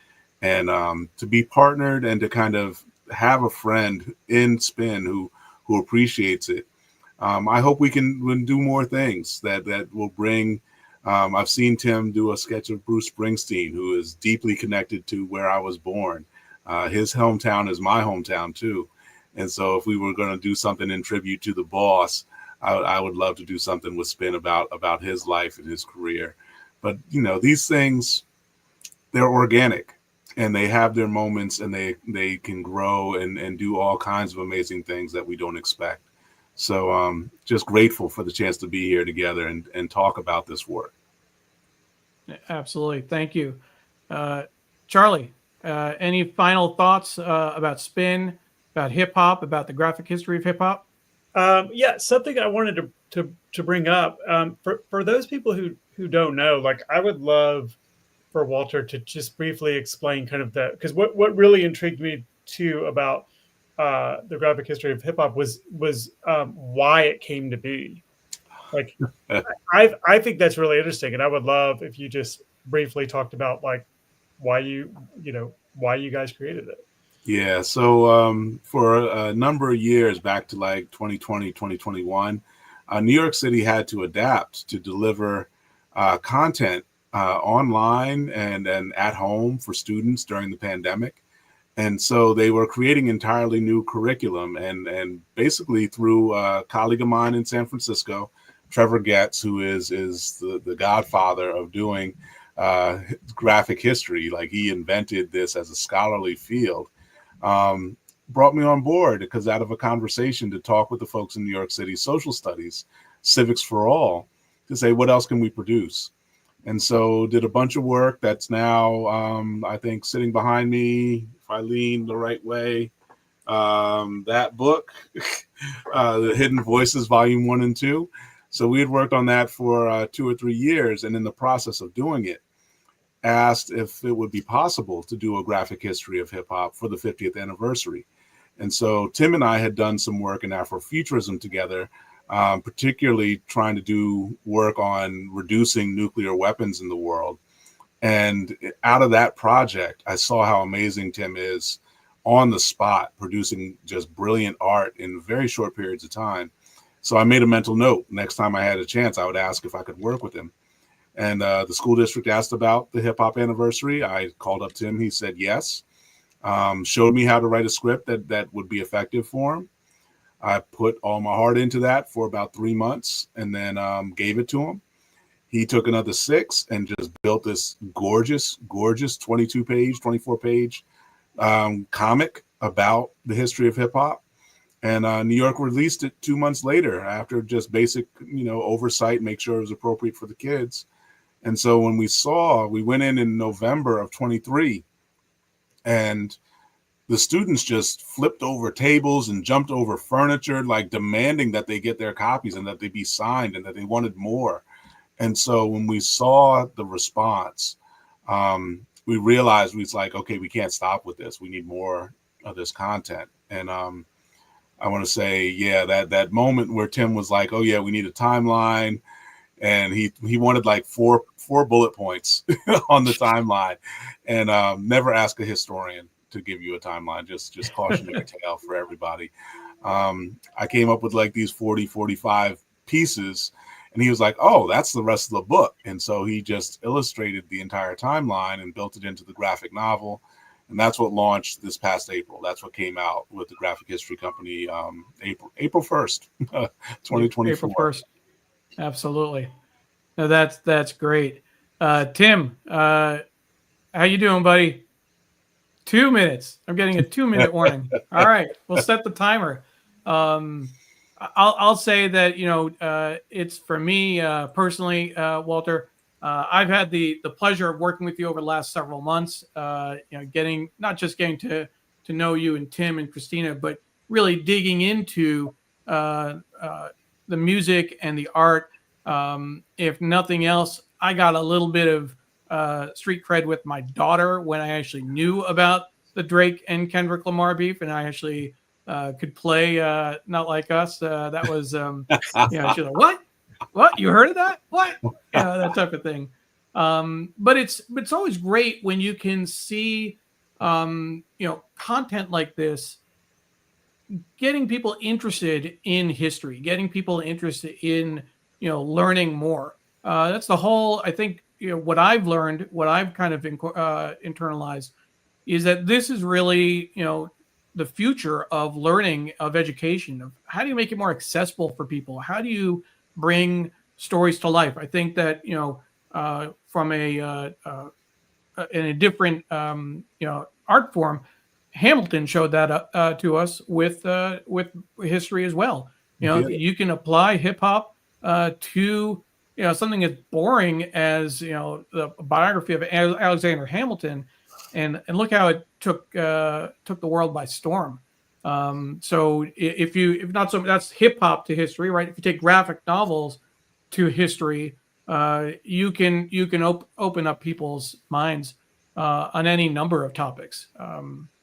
and to be partnered and to kind of have a friend in Spin who appreciates it. I hope we can do more things that will bring. I've seen Tim do a sketch of Bruce Springsteen, who is deeply connected to where I was born. His hometown is my hometown too. And so if we were going to do something in tribute to the boss, I would love to do something with Spin about his life and his career. But, these things, they're organic, and they have their moments, and they can grow and do all kinds of amazing things that we don't expect. So just grateful for the chance to be here together and talk about this work. Absolutely. Thank you. Charlie, any final thoughts about Spin, about hip hop, about the graphic history of hip hop? Yeah, something I wanted to bring up for those people who don't know, like, I would love for Walter to just briefly explain kind of that, because what really intrigued me too about the graphic history of hip hop was why it came to be. Like, I think that's really interesting, and I would love if you just briefly talked about like why you guys created it. Yeah, so for a number of years, back to like 2020, 2021, New York City had to adapt to deliver content online and at home for students during the pandemic. And so they were creating entirely new curriculum, and basically through a colleague of mine in San Francisco, Trevor Getz, who is the godfather of doing graphic history. Like, he invented this as a scholarly field. Brought me on board because out of a conversation to talk with the folks in New York City social studies, Civics for All, to say, what else can we produce? And so did a bunch of work that's now, I think, sitting behind me, if I lean the right way, that book, The Hidden Voices, Volume 1 and 2. So we had worked on that for 2 or 3 years, and in the process of doing it, asked if it would be possible to do a graphic history of hip hop for the 50th anniversary. And so Tim and I had done some work in Afrofuturism together, particularly trying to do work on reducing nuclear weapons in the world. And out of that project, I saw how amazing Tim is on the spot, producing just brilliant art in very short periods of time. So I made a mental note. Next time I had a chance, I would ask if I could work with him. And the school district asked about the hip hop anniversary. I called up Tim. He said yes. Showed me how to write a script that would be effective for him. I put all my heart into that for about 3 months, and then gave it to him. He took another 6 and just built this gorgeous 22-page, 24-page comic about the history of hip hop. And New York released it 2 months later after just basic, oversight, make sure it was appropriate for the kids. And so when we went in November of 23, and the students just flipped over tables and jumped over furniture, like demanding that they get their copies and that they be signed and that they wanted more. And so when we saw the response, we realized we was like, okay, we can't stop with this. We need more of this content. And I want to say, yeah, that moment where Tim was like, oh yeah, we need a timeline. And he wanted like four bullet points on the timeline, and never ask a historian to give you a timeline, just cautionary tale for everybody. I came up with like these 45 pieces, and he was like, oh, that's the rest of the book. And so he just illustrated the entire timeline and built it into the graphic novel. And that's what launched this past April. That's what came out with the Graphic History Company, April 1st, 2024. April 1st. Absolutely. No, that's great. Tim, how you doing, buddy? 2 minutes. I'm getting a 2-minute warning. All right, we'll set the timer. I'll say that it's for me personally, Walter. I've had the pleasure of working with you over the last several months. Getting to know you and Tim and Christina, but really digging into the music and the art. If nothing else, I got a little bit of street cred with my daughter when I actually knew about the Drake and Kendrick Lamar beef, and I actually could play Not Like Us. That was, she's like, what? You heard of that? What? That type of thing. But it's always great when you can see, content like this, getting people interested in history, getting people interested in, learning more. That's the whole, I think, what I've learned, what I've kind of internalized is that this is really, the future of learning, of education, of how do you make it more accessible for people? How do you bring stories to life? I think that, from in a different, art form, Hamilton showed that to us with history as well. You can apply hip hop to something as boring as the biography of Alexander Hamilton, and look how it took the world by storm. So if not so, that's hip hop to history, right? If you take graphic novels to history, you can open up people's minds on any number of topics.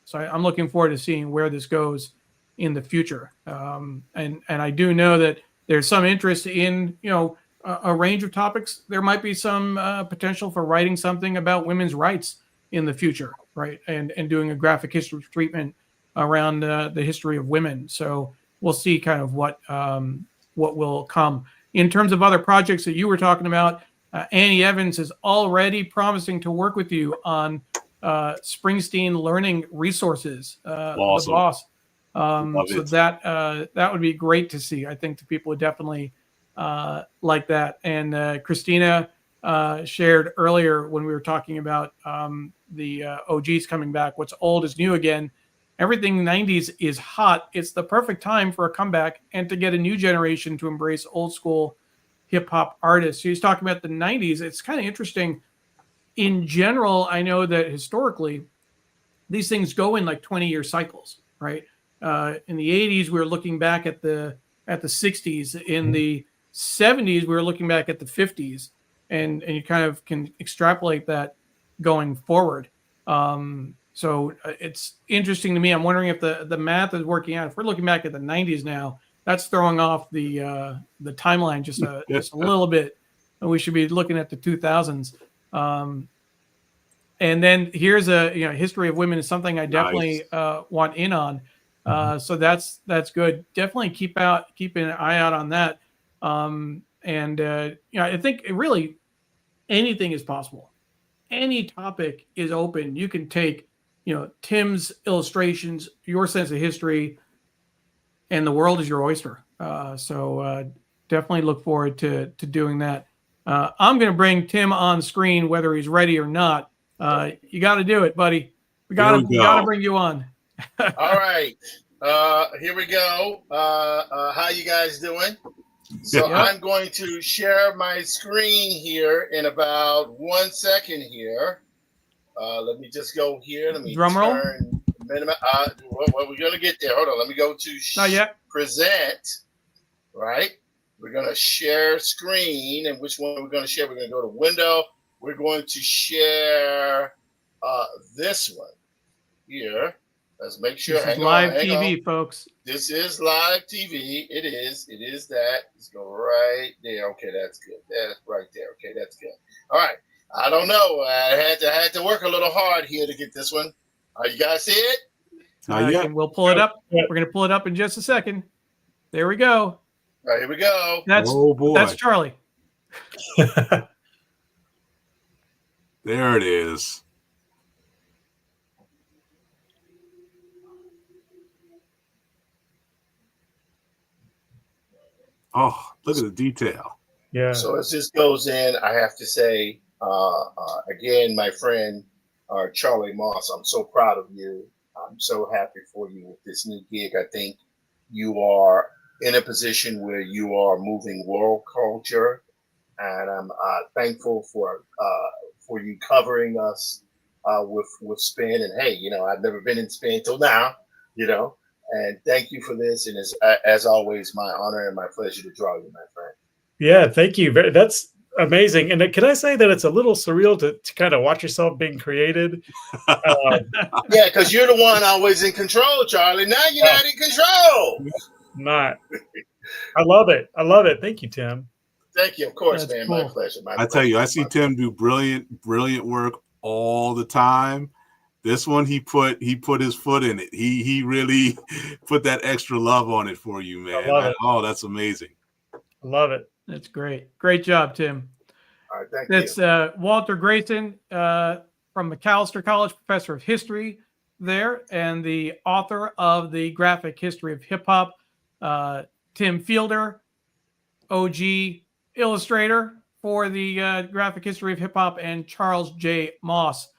So I'm looking forward to seeing where this goes in the future. And I do know that there's some interest in, a range of topics. There might be some potential for writing something about women's rights in the future, right? And doing a graphic history treatment around the history of women. So we'll see kind of what will come. In terms of other projects that you were talking about, Annie Evans is already promising to work with you on Springsteen Learning Resources, Awesome. The boss. Love So it. that would be great to see. I think the people would definitely like that. And Christina shared earlier when we were talking about the OGs coming back. What's old is new again. Everything 90s is hot. It's the perfect time for a comeback and to get a new generation to embrace old school hip hop artists. So he's talking about the 90s. It's kind of interesting. In general, I know that historically, these things go in like 20-year cycles, right? In the 80s, we were looking back at the 60s. In the 70s, we were looking back at the 50s, and you kind of can extrapolate that going forward. So it's interesting to me. I'm wondering if the math is working out. If we're looking back at the 90s now, that's throwing off the timeline just a little bit. And we should be looking at the 2000s. And then here's a history of women is something I definitely want in on. So that's good. Definitely keep an eye out on that. I think it really anything is possible. Any topic is open. You can take, Tim's illustrations, your sense of history, and the world is your oyster. So definitely look forward to doing that. I'm going to bring Tim on screen, whether he's ready or not. You got to do it, buddy. We got to bring you on. All right. Here we go. How you guys doing? So I'm going to share my screen here in about 1 second here. Let me just go here. Let me drum roll. Well, we're going to get there. Hold on. Let me go to Not yet. Present. Right. We're going to share screen. And which one we're going to share? We're going to go to Window. We're going to share this one here. Let's make sure. This is live TV, folks. This is live TV. It is that. Let's go right there. Okay, that's good. That's right there. Okay, that's good. All right. I don't know. I had to work a little hard here to get this one. You guys see it? And we'll pull it up. We're going to pull it up in just a second. There we go. All right, here we go. That's Charlie. There it is. Oh, look at the detail. Yeah. So as this goes in, I have to say, again, my friend, Charlie Moss, I'm so proud of you. I'm so happy for you with this new gig. I think you are in a position where you are moving world culture, and I'm thankful for you covering us with Spin. And hey, I've never been in Spin till now, and thank you for this. And as always, my honor and my pleasure to draw you, my friend. Yeah, thank you. That's amazing. And can I say that it's a little surreal to kind of watch yourself being created? Yeah, because you're the one always in control, Charlie. Now you're not in control. Not. I love it. I love it. Thank you, Tim. Thank you. Of course, That's man. cool. My pleasure. I tell you, I see Tim do brilliant work all the time. This one, he put his foot in it. He really put that extra love on it for you, man. I love it. Oh, that's amazing. I love it. That's great. Great job, Tim. All right, thank That's you. Walter Greason from Macalester College, professor of history there, and the author of the Graphic History of Hip Hop. Tim Fielder, OG illustrator for the Graphic History of Hip Hop, and Charles J. Moss,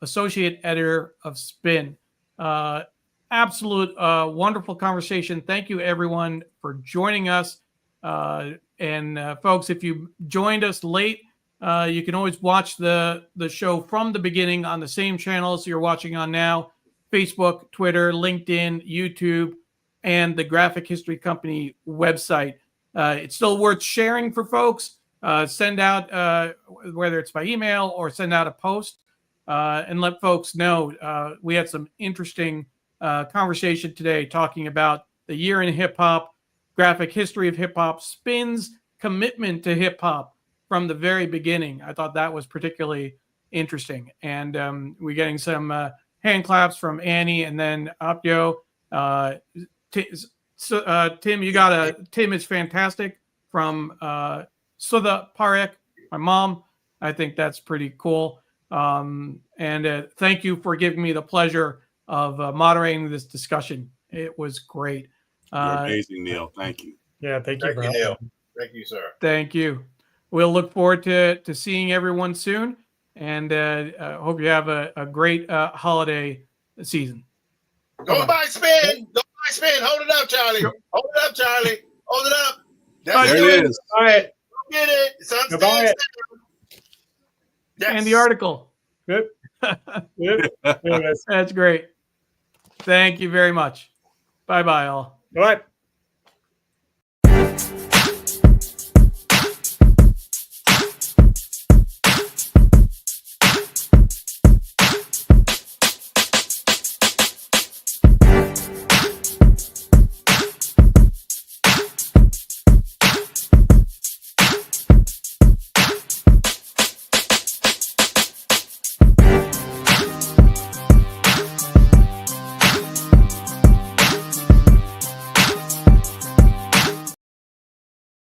associate editor of Spin. Absolute wonderful conversation. Thank you, everyone, for joining us. And folks, if you joined us late, you can always watch the show from the beginning on the same channels you're watching on now: Facebook, Twitter, LinkedIn, YouTube, and the Graphic History Company website. It's still worth sharing for folks. Send out, whether it's by email or send out a post, and let folks know. We had some interesting conversation today talking about the year in hip hop, graphic history of hip hop, Spin's commitment to hip hop from the very beginning. I thought that was particularly interesting. And we're getting some hand claps from Annie and then Apyo. Tim, Tim is fantastic from Sudha Parekh, my mom. I think that's pretty cool. And thank you for giving me the pleasure of moderating this discussion. It was great. You're amazing, Neil. Thank you. Yeah, thank you. Thank you, Neil. Thank you, sir. Thank you. We'll look forward to seeing everyone soon, and hope you have a great holiday season. Go by Spin. Go by Spin. Hold it up, Charlie. Hold it up, Charlie. Hold it up. That's There it is. All right. Go get it. It's on Goodbye. stage. Yes. And the article. Good. Good. Good. That's great. Thank you very much. Bye-bye, all. All right.